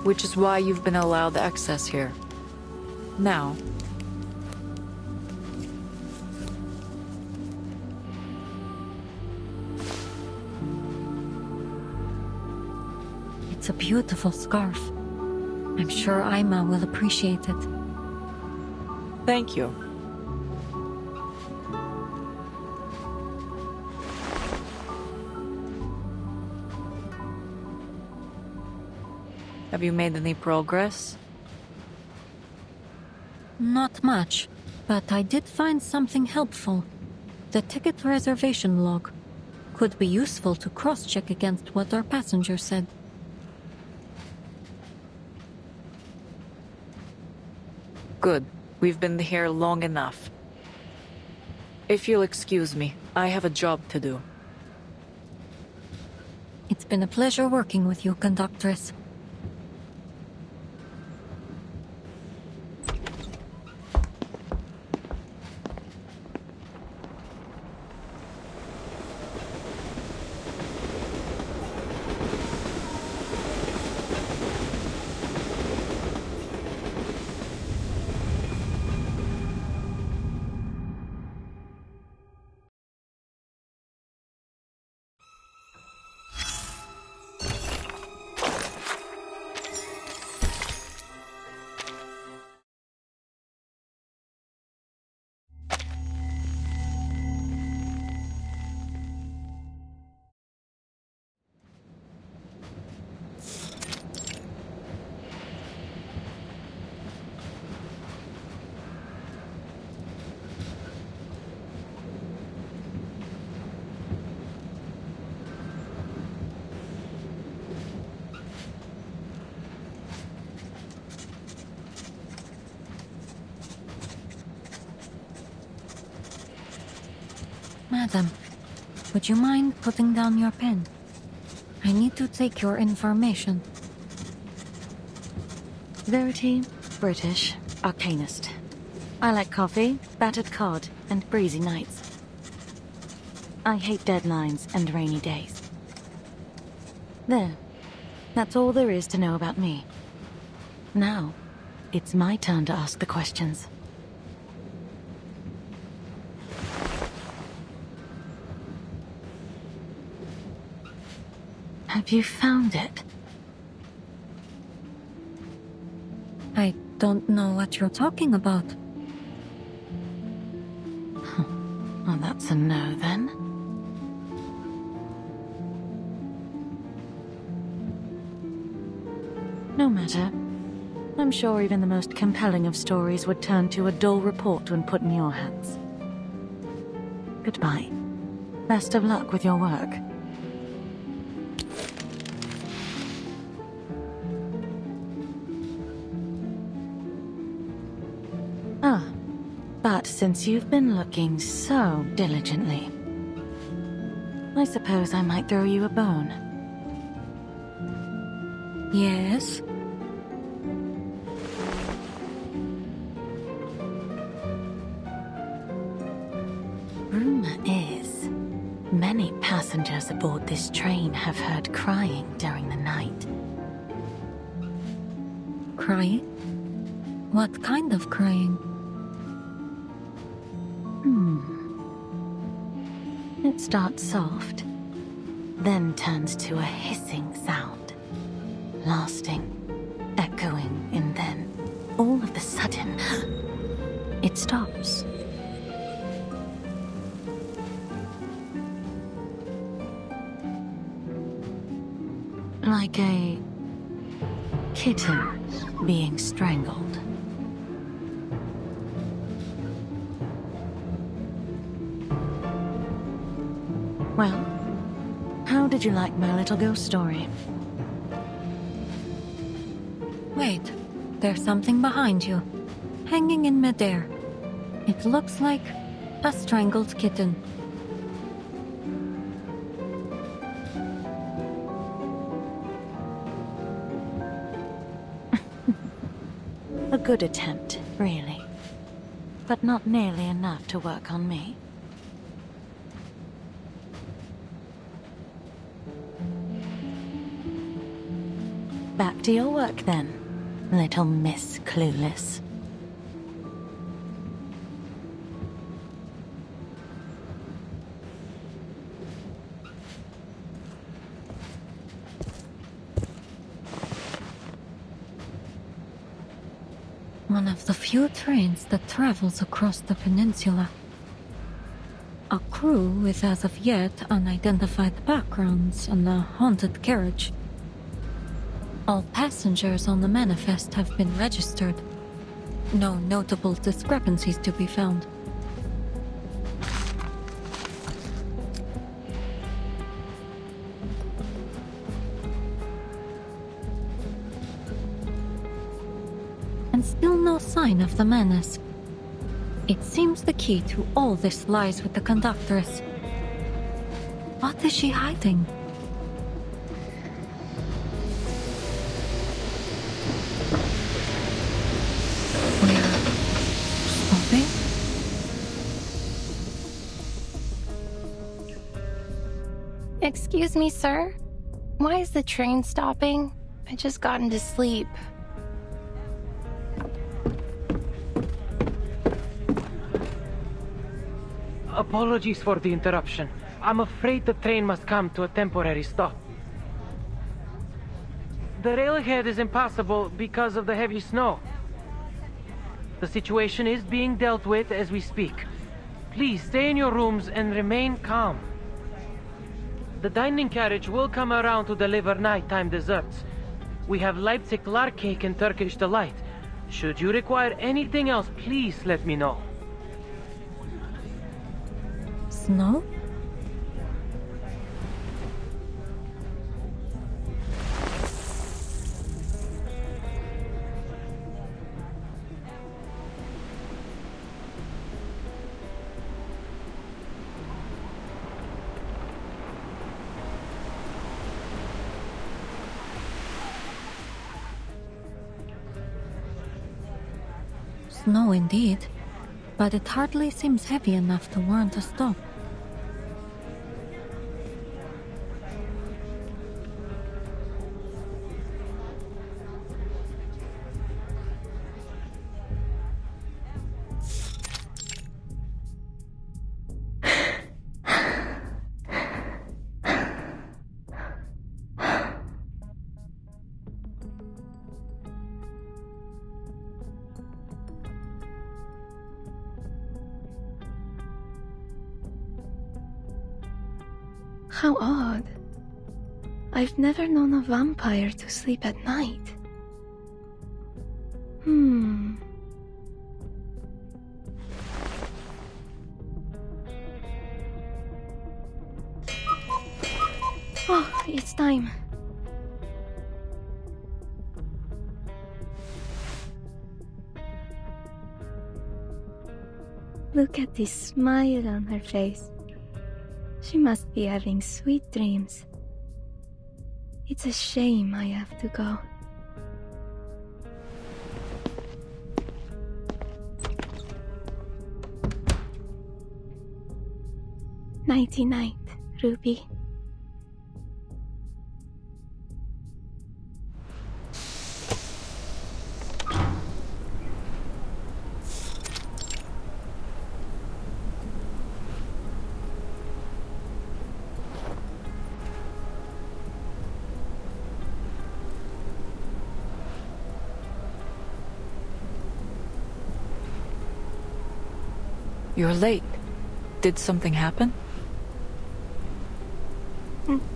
Which is why you've been allowed access here. Now, it's a beautiful scarf. I'm sure Ima will appreciate it. thank you. Have you made any progress? Not much, but I did find something helpful. The ticket reservation log could be useful to cross-check against what our passenger said. Good. We've been here long enough. If you'll excuse me, I have a job to do. It's been a pleasure working with you, conductress. Madam, would you mind putting down your pen? I need to take your information. Verity, British, arcanist. I like coffee, battered cod, and breezy nights. I hate deadlines and rainy days. There. That's all there is to know about me. Now, it's my turn to ask the questions. Have you found it? I don't know what you're talking about. Well, that's a no, then. No matter. I'm sure even the most compelling of stories would turn to a dull report when put in your hands. Goodbye. Best of luck with your work. But since you've been looking so diligently, I suppose I might throw you a bone. Yes? Rumor is, many passengers aboard this train have heard crying during the night. Crying? What kind of crying? It starts soft, then turns to a hissing sound, lasting, echoing, and then, all of a sudden, it stops. Like a kitten being strangled. Well, how did you like my little ghost story? Wait, there's something behind you, hanging in midair. It looks like a strangled kitten. A good attempt, really. But not nearly enough to work on me. Back to your work then, little Miss Clueless. One of the few trains that travels across the peninsula. A crew with as of yet unidentified backgrounds and a haunted carriage. All passengers on the manifest have been registered. No notable discrepancies to be found. And still no sign of the menace. It seems the key to all this lies with the conductress. What is she hiding? Excuse me, sir? Why is the train stopping? I just got into sleep. Apologies for the interruption. I'm afraid the train must come to a temporary stop. The railhead is impassable because of the heavy snow. The situation is being dealt with as we speak. Please stay in your rooms and remain calm. The dining carriage will come around to deliver nighttime desserts. We have Leipzig lark cake and Turkish delight. Should you require anything else, please let me know. Snow? snow indeed, but it hardly seems heavy enough to warrant a stop. How odd. I've never known a vampire to sleep at night. Oh, it's time. Look at this smile on her face. She must be having sweet dreams. It's a shame I have to go. Nighty-night, Ruby. You're late. Did something happen?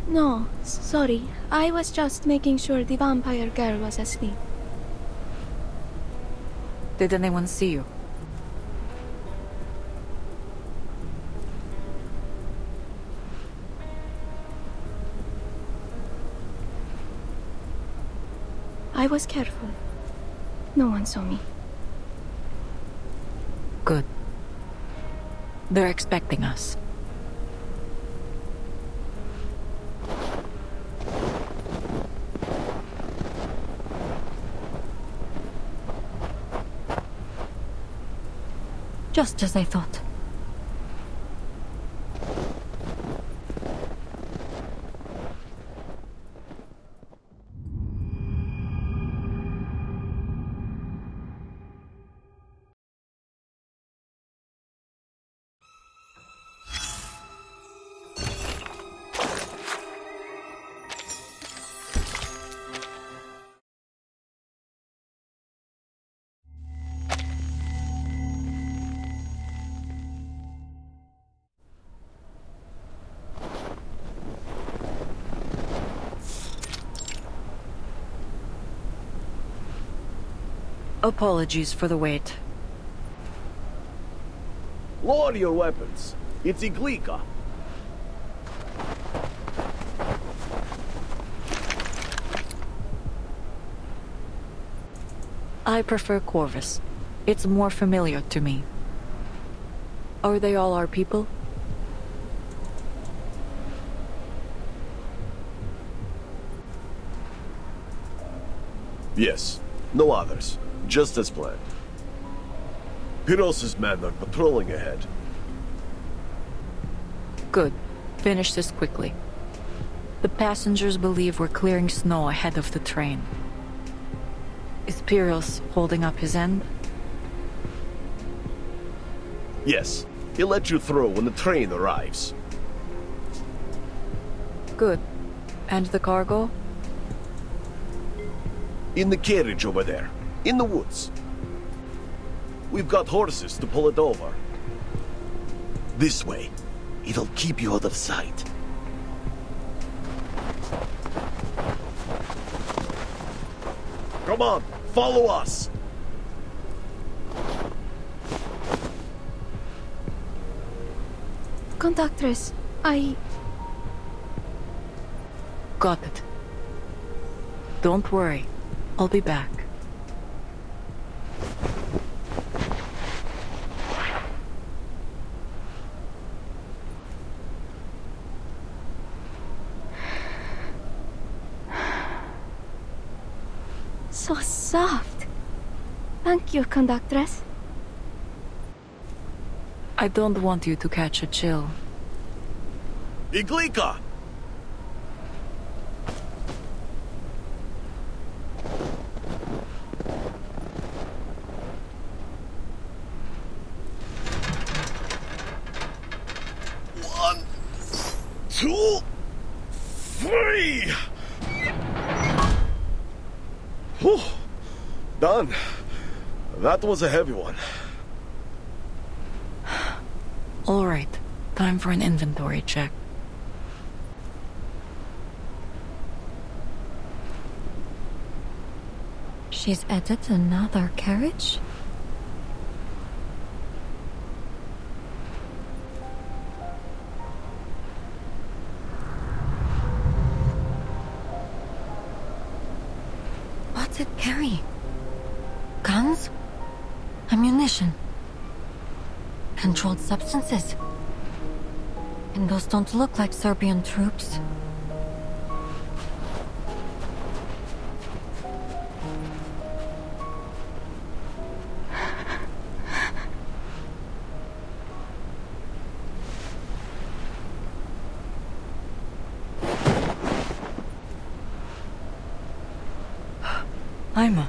No, sorry. I was just making sure the vampire girl was asleep. Did anyone see you? I was careful. No one saw me. Good. They're expecting us. Just as I thought. Apologies for the wait. Lower your weapons. It's Iglika. I prefer Corvus. It's more familiar to me. Are they all our people? Yes. No others. Just as planned. Pyros' men are patrolling ahead. Good. Finish this quickly. The passengers believe we're clearing snow ahead of the train. Is Pyros holding up his end? Yes. He'll let you through when the train arrives. Good. And the cargo? In the carriage over there. In the woods. We've got horses to pull it over. This way. It'll keep you out of sight. Come on, follow us! Conductress, I... Got it. Don't worry. I'll be back. So soft. Thank you, conductress. I don't want you to catch a chill. Iglika! One, two, three! Whew. Done. That was a heavy one. All right, time for an inventory check. She's added another carriage? What's it carrying? Guns? Ammunition? Controlled substances? And those don't look like Serbian troops. Ima.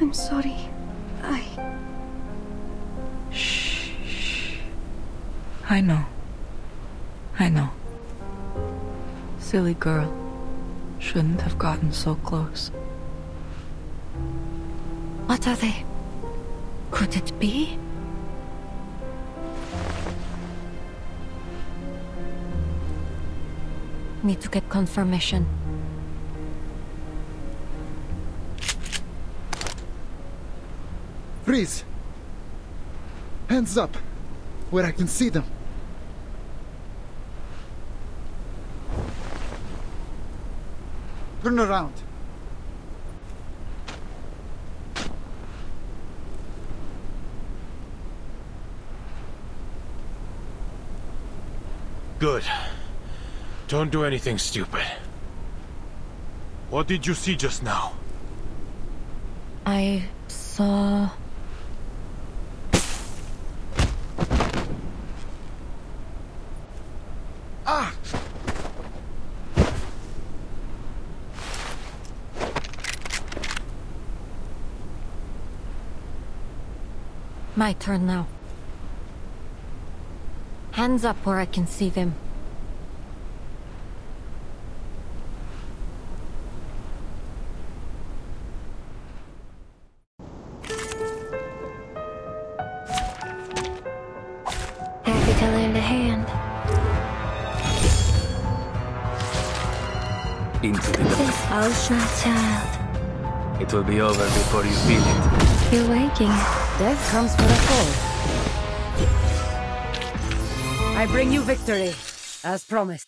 I'm sorry. Shh. I know. I know. Silly girl. Shouldn't have gotten so close. What are they? Could it be? Need to get confirmation. Freeze! Hands up, where I can see them. Turn around. Good. Don't do anything stupid. What did you see just now? I saw... Ah! My turn now. Hands up where I can see them. Happy to lend a hand. Into the This house, my child. It will be over before you feel it. You're waking. Death comes for the fall. I bring you victory, as promised.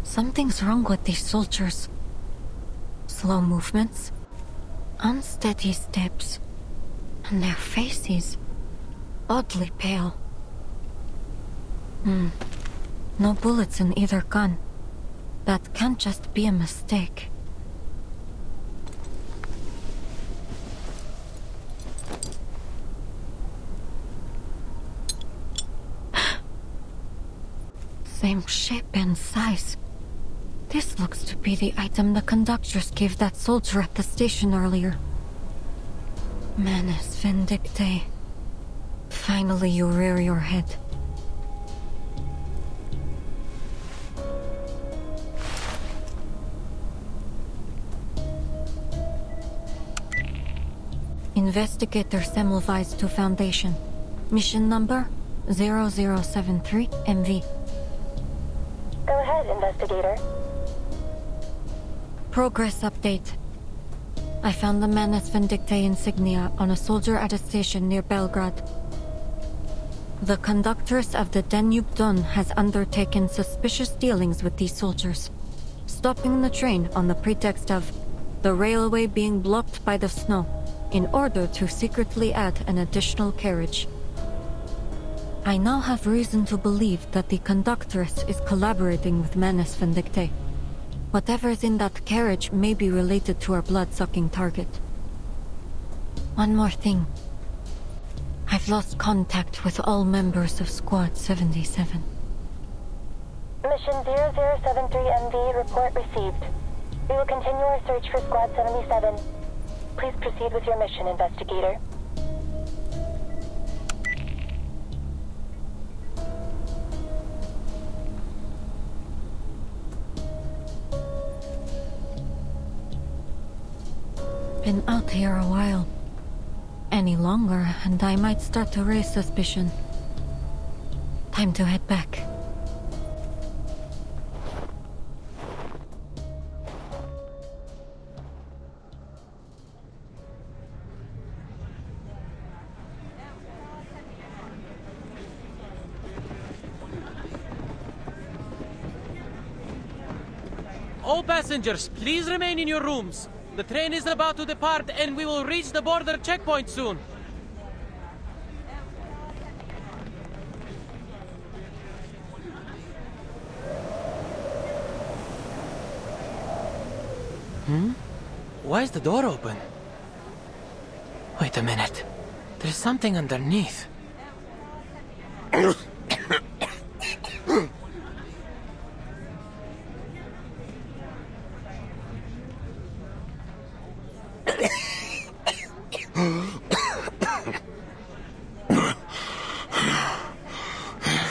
Something's wrong with these soldiers. Slow movements, unsteady steps, and their faces oddly pale. No bullets in either gun. That can't just be a mistake. Same shape and size. This looks to be the item the conductors gave that soldier at the station earlier. Manus Vindictae. Finally you rear your head. Investigator Semmelweis to Foundation. Mission number 0073 MV. Go ahead, investigator. Progress update. I found the Manus Vindictae insignia on a soldier at a station near Belgrade. The conductress of the Danube Don has undertaken suspicious dealings with these soldiers, stopping the train on the pretext of the railway being blocked by the snow in order to secretly add an additional carriage. I now have reason to believe that the conductress is collaborating with Manus Vindictae. Whatever's in that carriage may be related to our blood-sucking target. One more thing. I've lost contact with all members of Squad 77. Mission 0073MV report received. We will continue our search for Squad 77. Please proceed with your mission, investigator. Been out here a while. Any longer, and I might start to raise suspicion. Time to head back. All passengers, please remain in your rooms. The train is about to depart and we will reach the border checkpoint soon. Why is the door open? Wait a minute. There's something underneath.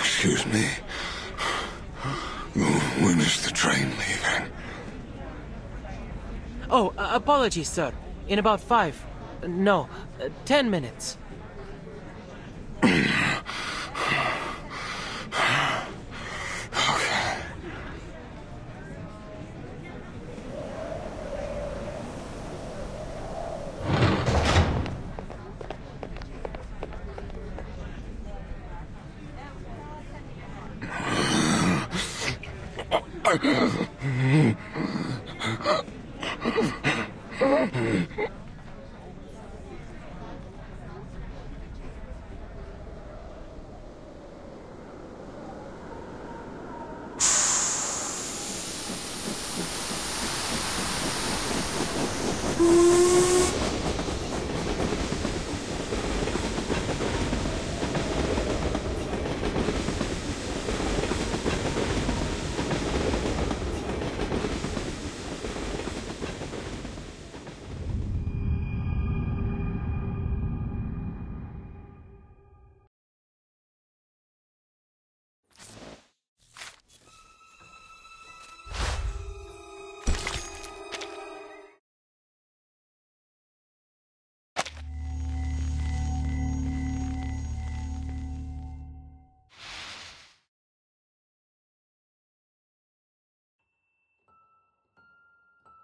Excuse me. When is the train leaving? Oh, apologies, sir. In about 10 minutes.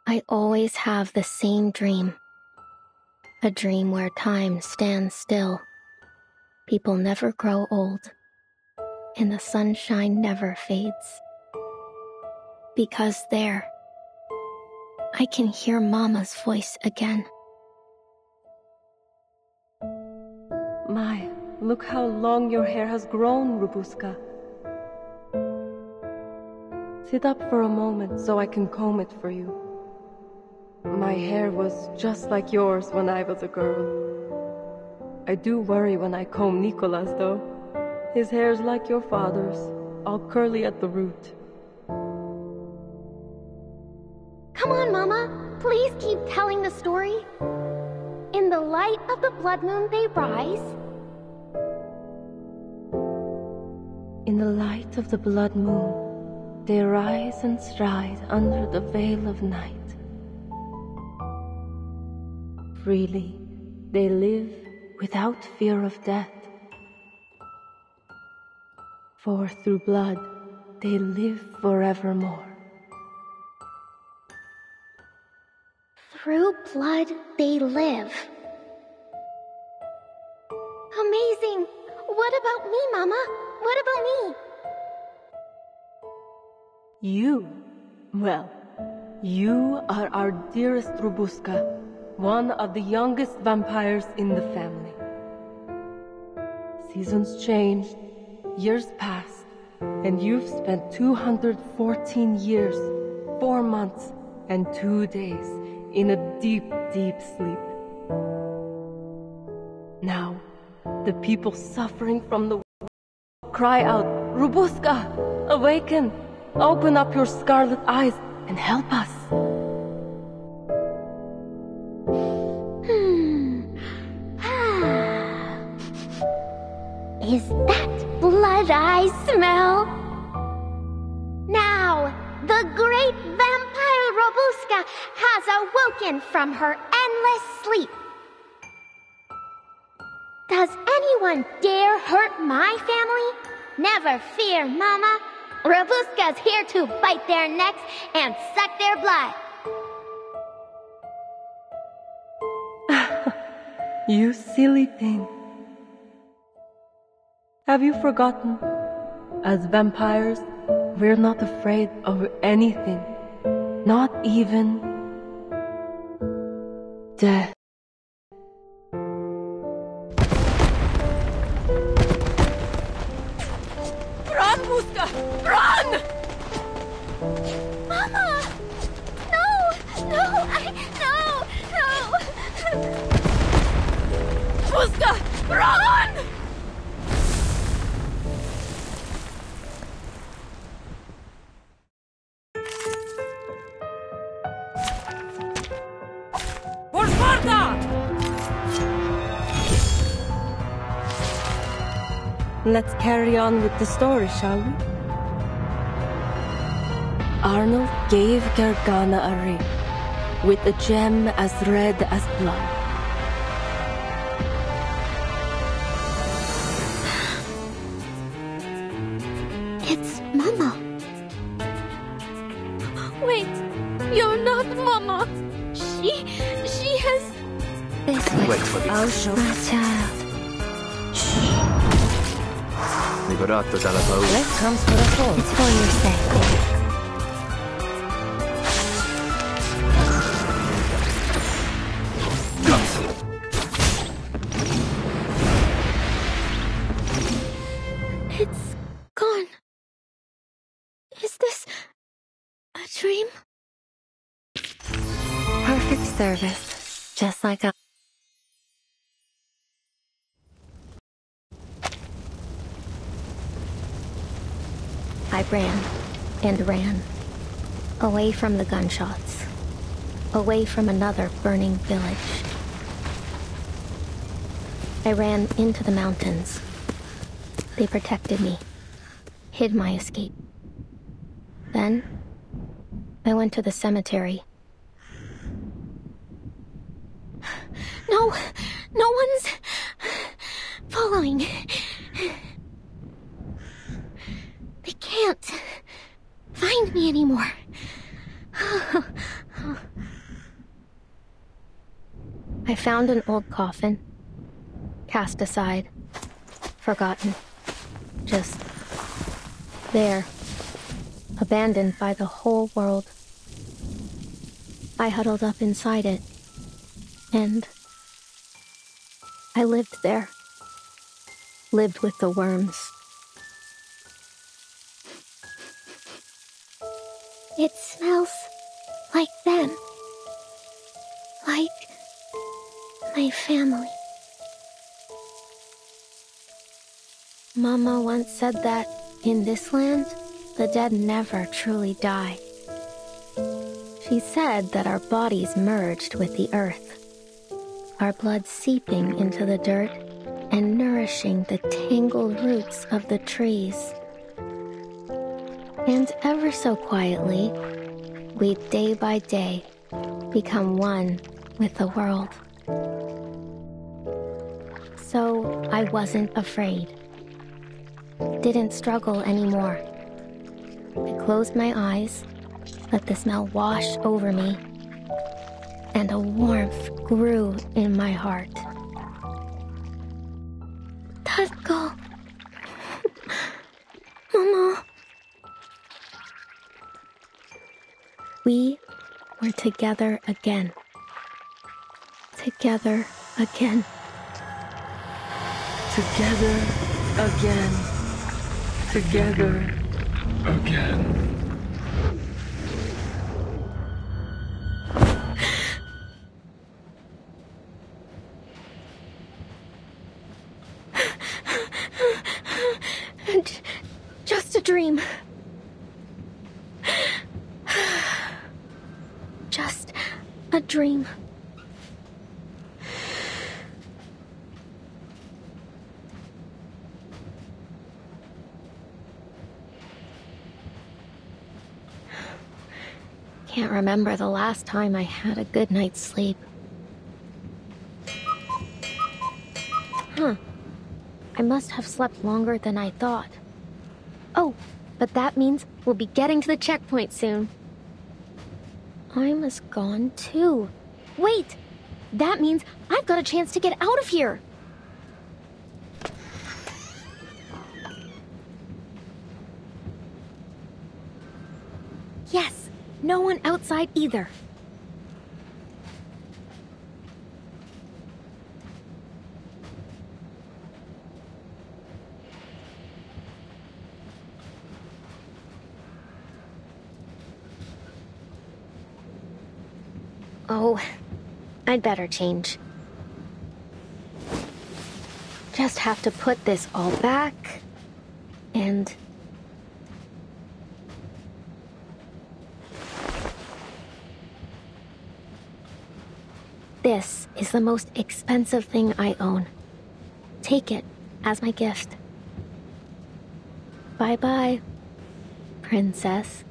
I always have the same dream. A dream where time stands still. People never grow old. And the sunshine never fades. Because there, I can hear Mama's voice again. My, look how long your hair has grown, Rubushka. Sit up for a moment so I can comb it for you. My hair was just like yours when I was a girl. I do worry when I comb Nicola's, though. His hair's like your father's, all curly at the root. Come on, Mama. Please keep telling the story. In the light of the blood moon they rise. In the light of the blood moon, they rise and stride under the veil of night. Freely, they live without fear of death. For through blood, they live forevermore. Through blood, they live. Amazing! What about me, Mama? What about me? You? Well, you are our dearest Rubushka, one of the youngest vampires in the family. Seasons changed, years passed, and you've spent 214 years, 4 months, and 2 days in a deep, deep sleep. Now, the people suffering from the cry out, Rubushka, awaken! Open up your scarlet eyes and help us. Is that blood I smell? Now, the great vampire Rubushka has awoken from her endless sleep. Does anyone dare hurt my family? Never fear, Mama. Rubushka's here to bite their necks and suck their blood. You silly thing. Have you forgotten? As vampires, we're not afraid of anything. Not even death. Run, Rubushka! Run! Mama! No! No! No! Rubushka! Run! For Sparta! Let's carry on with the story, shall we? Arnold gave Gergana a ring, with a gem as red as blood. It's Mama. Wait, you're not Mama. She has... This way. Wait for this. I'll show my child. Rigorato dalla paura. This comes for us all. It's for your sake. It's gone. Is this a dream? Perfect service, just like a... I ran and ran, away from the gunshots, away from another burning village. I ran into the mountains. They protected me, hid my escape. Then, I went to the cemetery. No, no one's following. They can't find me anymore. I found an old coffin, cast aside, forgotten, just there, abandoned by the whole world. I huddled up inside it, and I lived there, lived with the worms. It smells like them. Like my family. Mama once said that in this land, the dead never truly die. She said that our bodies merged with the earth, our blood seeping into the dirt and nourishing the tangled roots of the trees. And ever so quietly, we day by day become one with the world. So I wasn't afraid. Didn't struggle anymore. I closed my eyes, let the smell wash over me, and a warmth grew in my heart. Tatko. Mama. We were together again. Together again. Together again. Together again. Just a dream. Just a dream. Can't remember the last time I had a good night's sleep. Huh. I must have slept longer than I thought. Oh, but that means we'll be getting to the checkpoint soon. I must gone too. Wait! That means I've got a chance to get out of here! Yes! No one outside either. Oh, I'd better change. Just have to put this all back, and... This is the most expensive thing I own. Take it as my gift. Bye-bye, princess.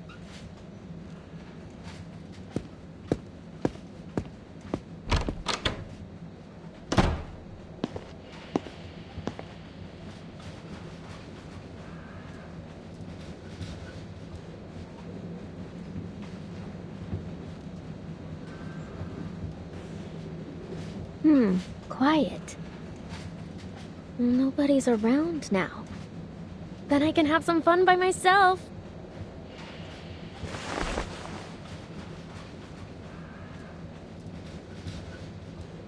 Quiet. Nobody's around now. Then I can have some fun by myself.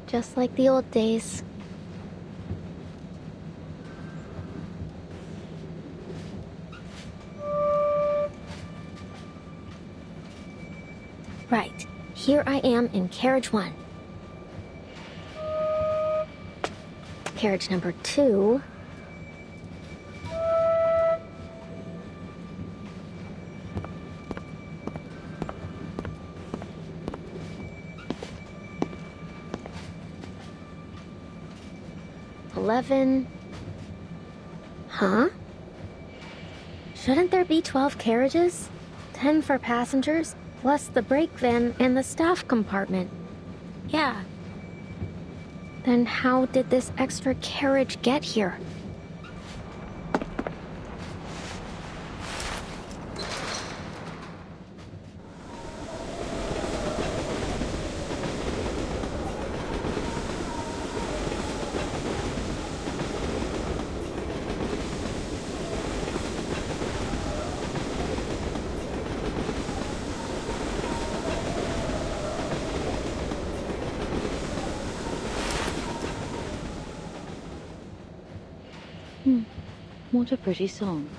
Just like the old days. Right. Here I am in carriage 1. Carriage number 2. Huh? Shouldn't there be 12 carriages? 10 for passengers, plus the brake van and the staff compartment. Yeah. Then how did this extra carriage get here? What a pretty song.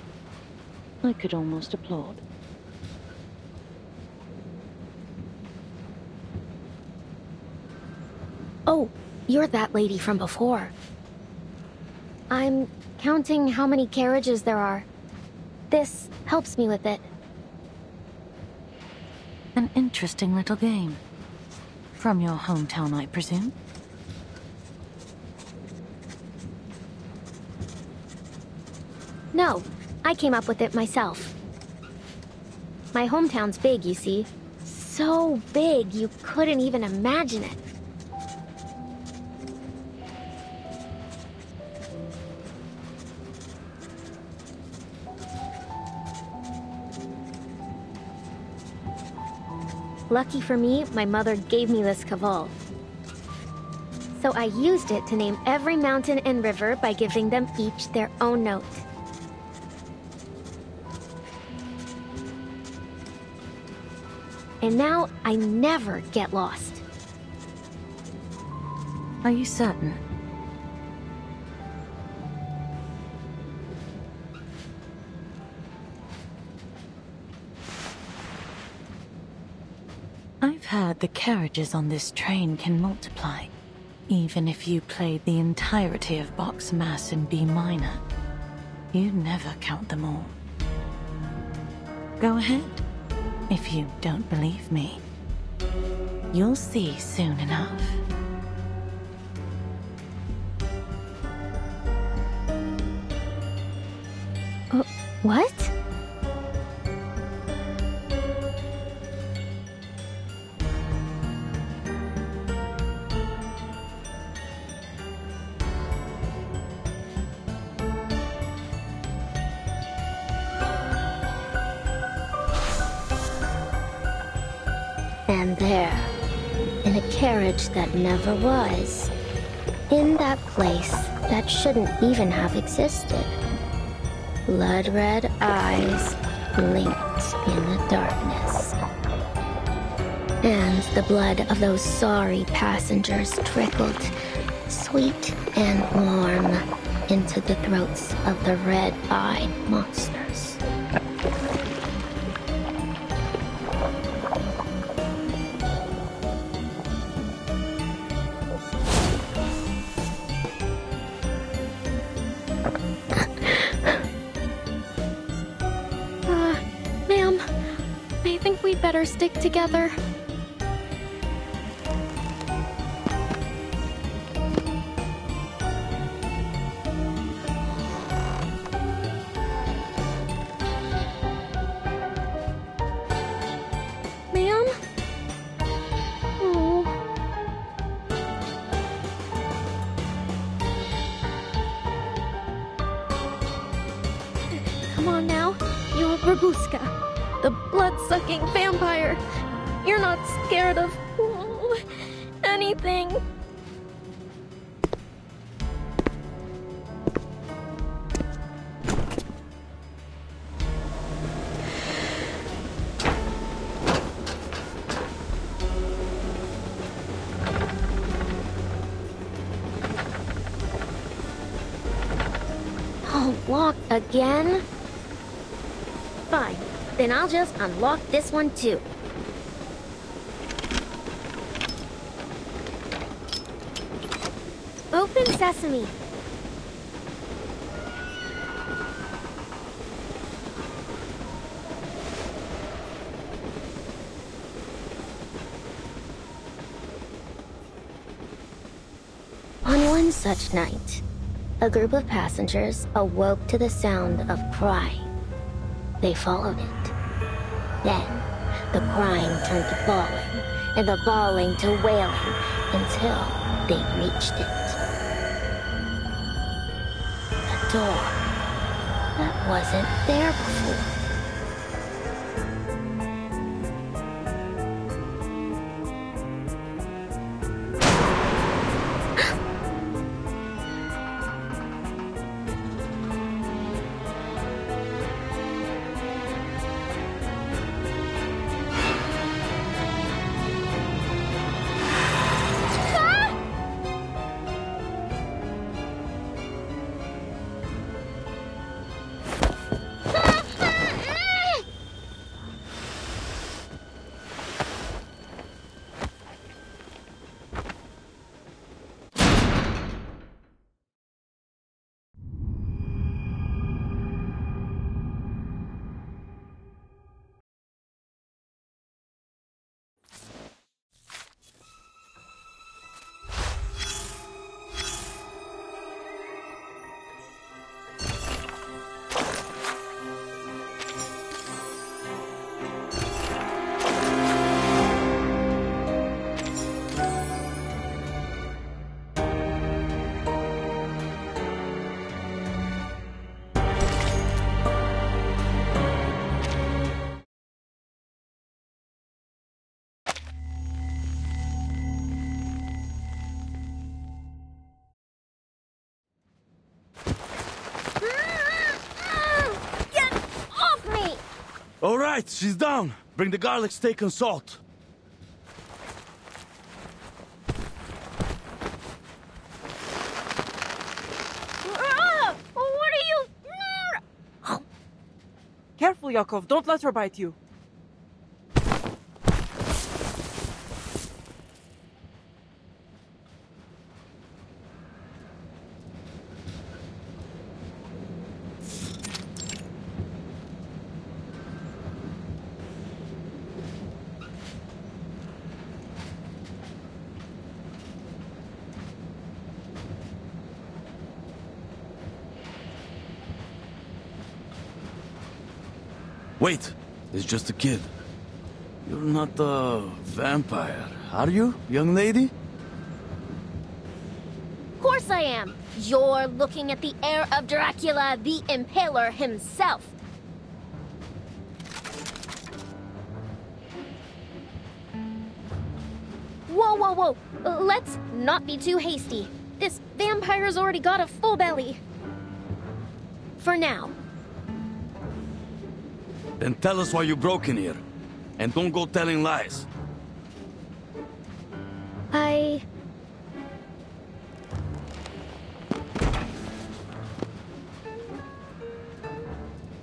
I could almost applaud. Oh, you're that lady from before. I'm counting how many carriages there are. This helps me with it. An interesting little game. From your hometown, I presume? No, I came up with it myself. My hometown's big, you see. So big you couldn't even imagine it. Lucky for me, my mother gave me this caval. So I used it to name every mountain and river by giving them each their own note. And now I never get lost. Are you certain? I've heard the carriages on this train can multiply, even if you played the entirety of Bach's Mass in B minor. You'd never count them all. Go ahead, if you don't believe me. You'll see soon enough. What? And there, in a carriage that never was, in that place that shouldn't even have existed, blood-red eyes blinked in the darkness. And the blood of those sorry passengers trickled, sweet and warm, into the throats of the red-eyed monsters. Ma'am, I think we'd better stick together. Ma'am? Oh. Come on now, you're Rubushka, the blood-sucking vampire. You're not scared of anything. Oh, locked again? Fine, then I'll just unlock this one too. Open sesame. On one such night, a group of passengers awoke to the sound of crying. They followed it. Then, the crying turned to bawling, and the bawling to wailing, until they reached it. A door that wasn't there before. All right, she's down. Bring the garlic steak and salt. What are you... Careful, Yakov. Don't let her bite you. Wait, it's just a kid. You're not a vampire, are you, young lady? Of course I am. You're looking at the heir of Dracula, the Impaler himself. Whoa, whoa, whoa. Let's not be too hasty. This vampire's already got a full belly. For now. Then tell us why you broke in here. And don't go telling lies.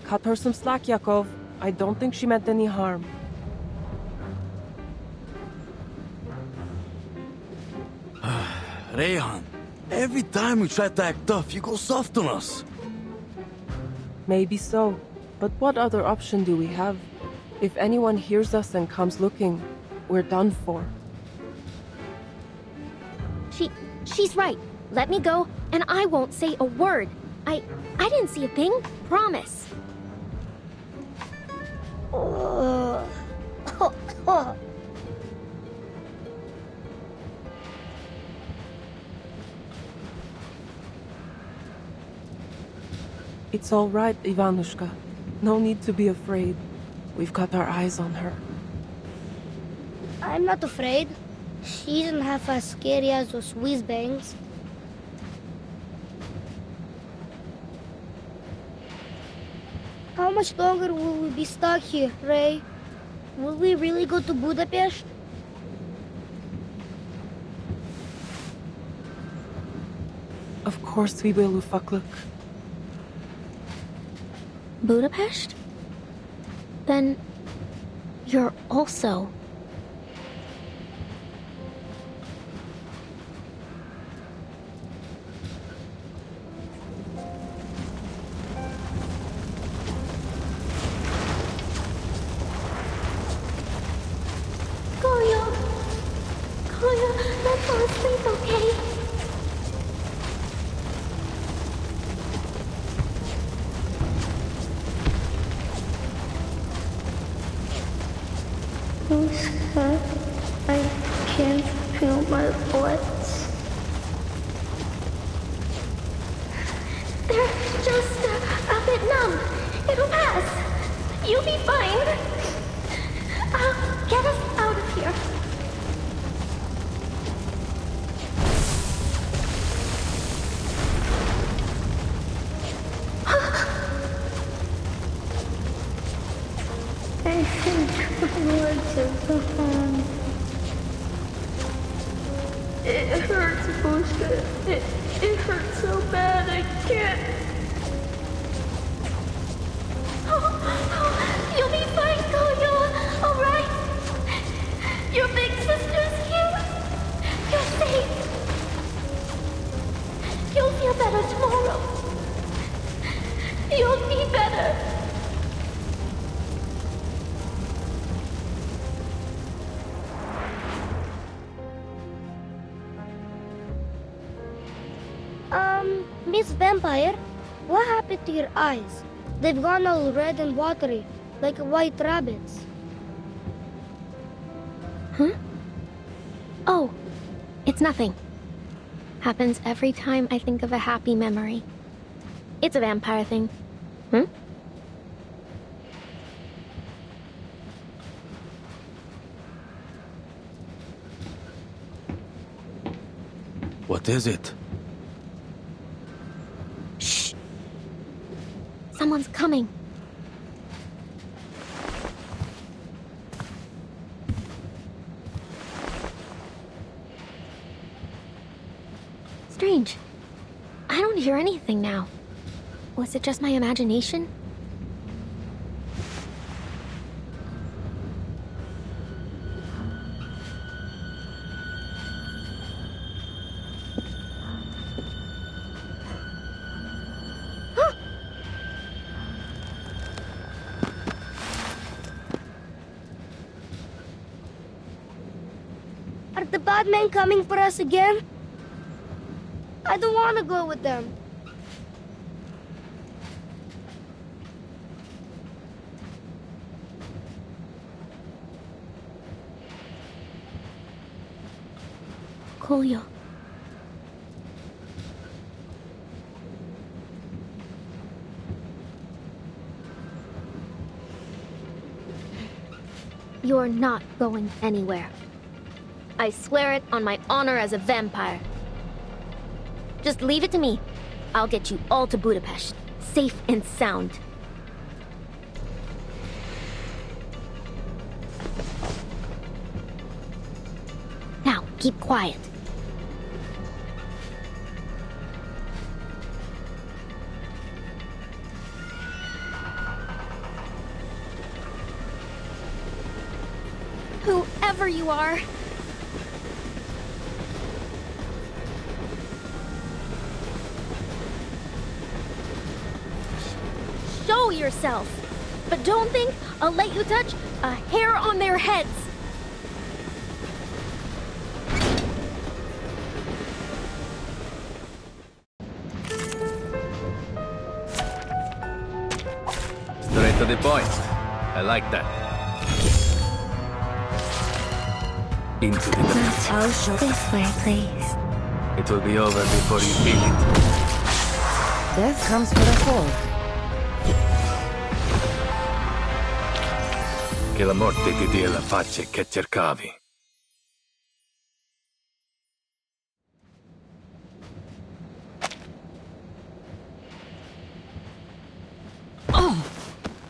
Cut her some slack, Yakov. I don't think she meant any harm. Rayhan, every time we try to act tough, you go soft on us. Maybe so. But what other option do we have? If anyone hears us and comes looking, we're done for. She's right. Let me go, and I won't say a word. I didn't see a thing. Promise. It's all right, Ivanushka. No need to be afraid. We've got our eyes on her. I'm not afraid. She isn't half as scary as those whiz-bangs. How much longer will we be stuck here, Ray? Will we really go to Budapest? Of course we will, Ufaklık. Budapest? Then you're also... Koya, let's fall asleep, okay? Rubushka, I can't feel my butt. They're just a bit numb. It'll pass. You'll be fine. Get us out of here. I think my legs are gone. It hurts, Rubushka. It hurts so bad I can't. You'll be fine, Koyo. All right. Your big sister's here. You're safe. You'll feel better tomorrow. You'll be better. Miss Vampire, what happened to your eyes? They've gone all red and watery, like white rabbits. Huh? Oh, it's nothing. Happens every time I think of a happy memory. It's a vampire thing. Hmm? What is it? Shh! Someone's coming. strange. I don't hear anything now. Was it just my imagination? Are the bad men coming for us again? I don't want to go with them. Kolyo. You're not going anywhere. I swear it on my honor as a vampire. Just leave it to me. I'll get you all to Budapest, safe and sound. Now, keep quiet. Whoever you are, show yourself. But don't think I'll let you touch a hair on their heads. Straight to the point. I like that. Into the depths. I'll show this way, please. It will be over before you feel it. Death comes for the fall. Che la morte ti dia la pace che cercavi. Oh,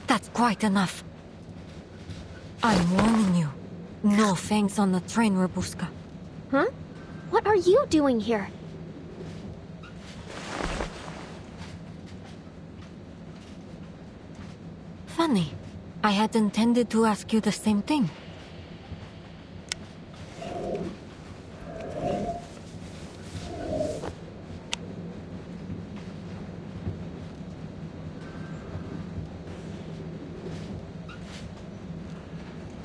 that's quite enough. I'm warning you. No fangs on the train, Rubushka. Huh? What are you doing here? Funny. I had intended to ask you the same thing.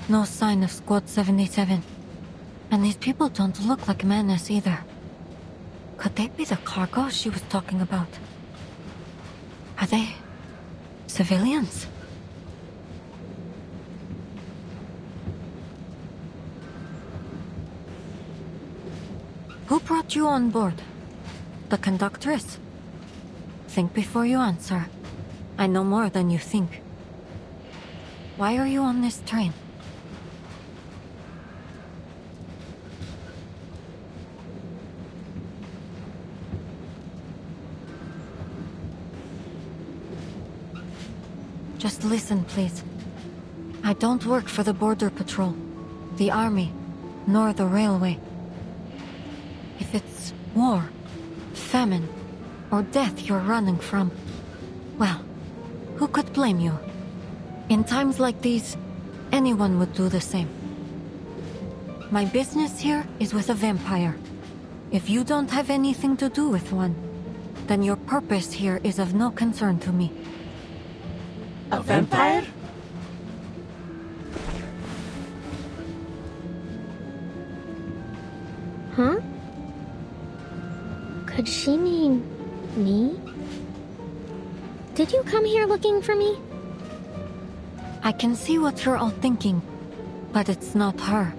No sign of Squad 77. And these people don't look like menace either. Could they be the cargo she was talking about? Are they civilians? Who brought you on board? The conductress? Think before you answer. I know more than you think. Why are you on this train? Just listen, please. I don't work for the Border Patrol, the Army, nor the railway. If it's war, famine, or death you're running from, well, who could blame you? In times like these, anyone would do the same. My business here is with a vampire. If you don't have anything to do with one, then your purpose here is of no concern to me. A vampire? Huh? Could she mean me? Did you come here looking for me? I can see what you're all thinking, but it's not her.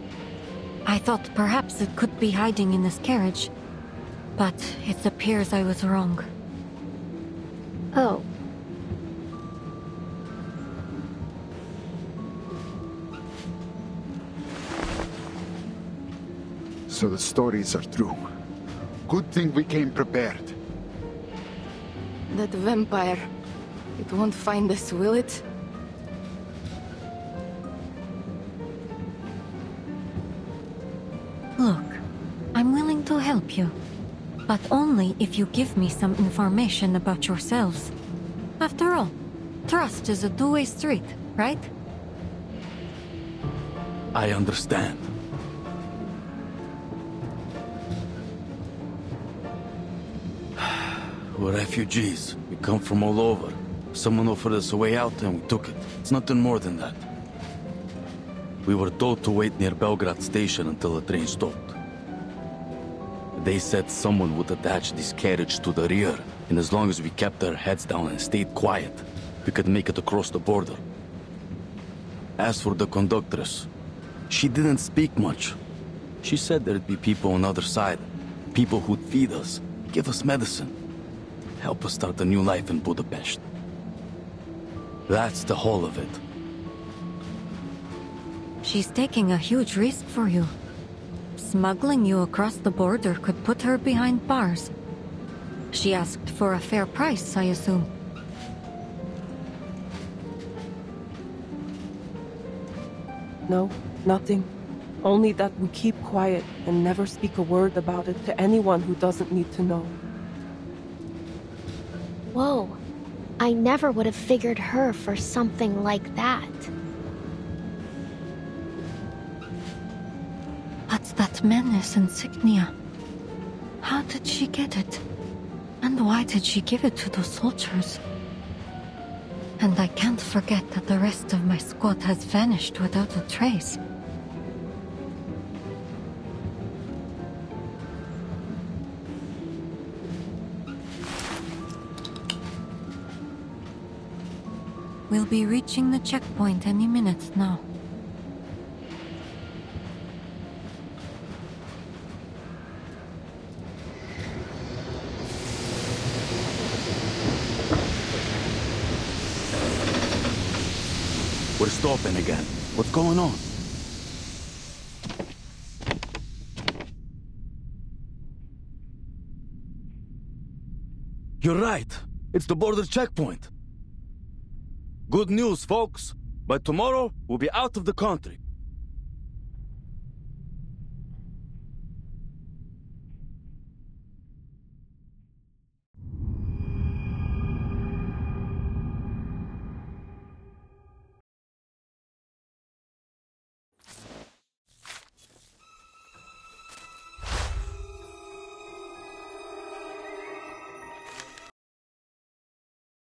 I thought perhaps it could be hiding in this carriage, but it appears I was wrong. Oh. So the stories are true. Good thing we came prepared. That vampire. It won't find us, will it? Look, I'm willing to help you. But only if you give me some information about yourselves. After all, trust is a two-way street, right? I understand. We're refugees. We come from all over. Someone offered us a way out and we took it. It's nothing more than that. We were told to wait near Belgrade station until the train stopped. They said someone would attach this carriage to the rear, and as long as we kept our heads down and stayed quiet, we could make it across the border. As for the conductress, she didn't speak much. She said there'd be people on the other side, people who'd feed us, give us medicine, help us start a new life in Budapest. That's the whole of it. She's taking a huge risk for you. Smuggling you across the border could put her behind bars. She asked for a fair price, I assume. No, nothing. Only that we keep quiet and never speak a word about it to anyone who doesn't need to know. Whoa. I never would have figured her for something like that. What's that menace insignia? How did she get it? And why did she give it to those soldiers? And I can't forget that the rest of my squad has vanished without a trace. We'll be reaching the checkpoint any minute now. We're stopping again. What's going on? You're right. It's the border checkpoint. Good news, folks. By tomorrow, we'll be out of the country.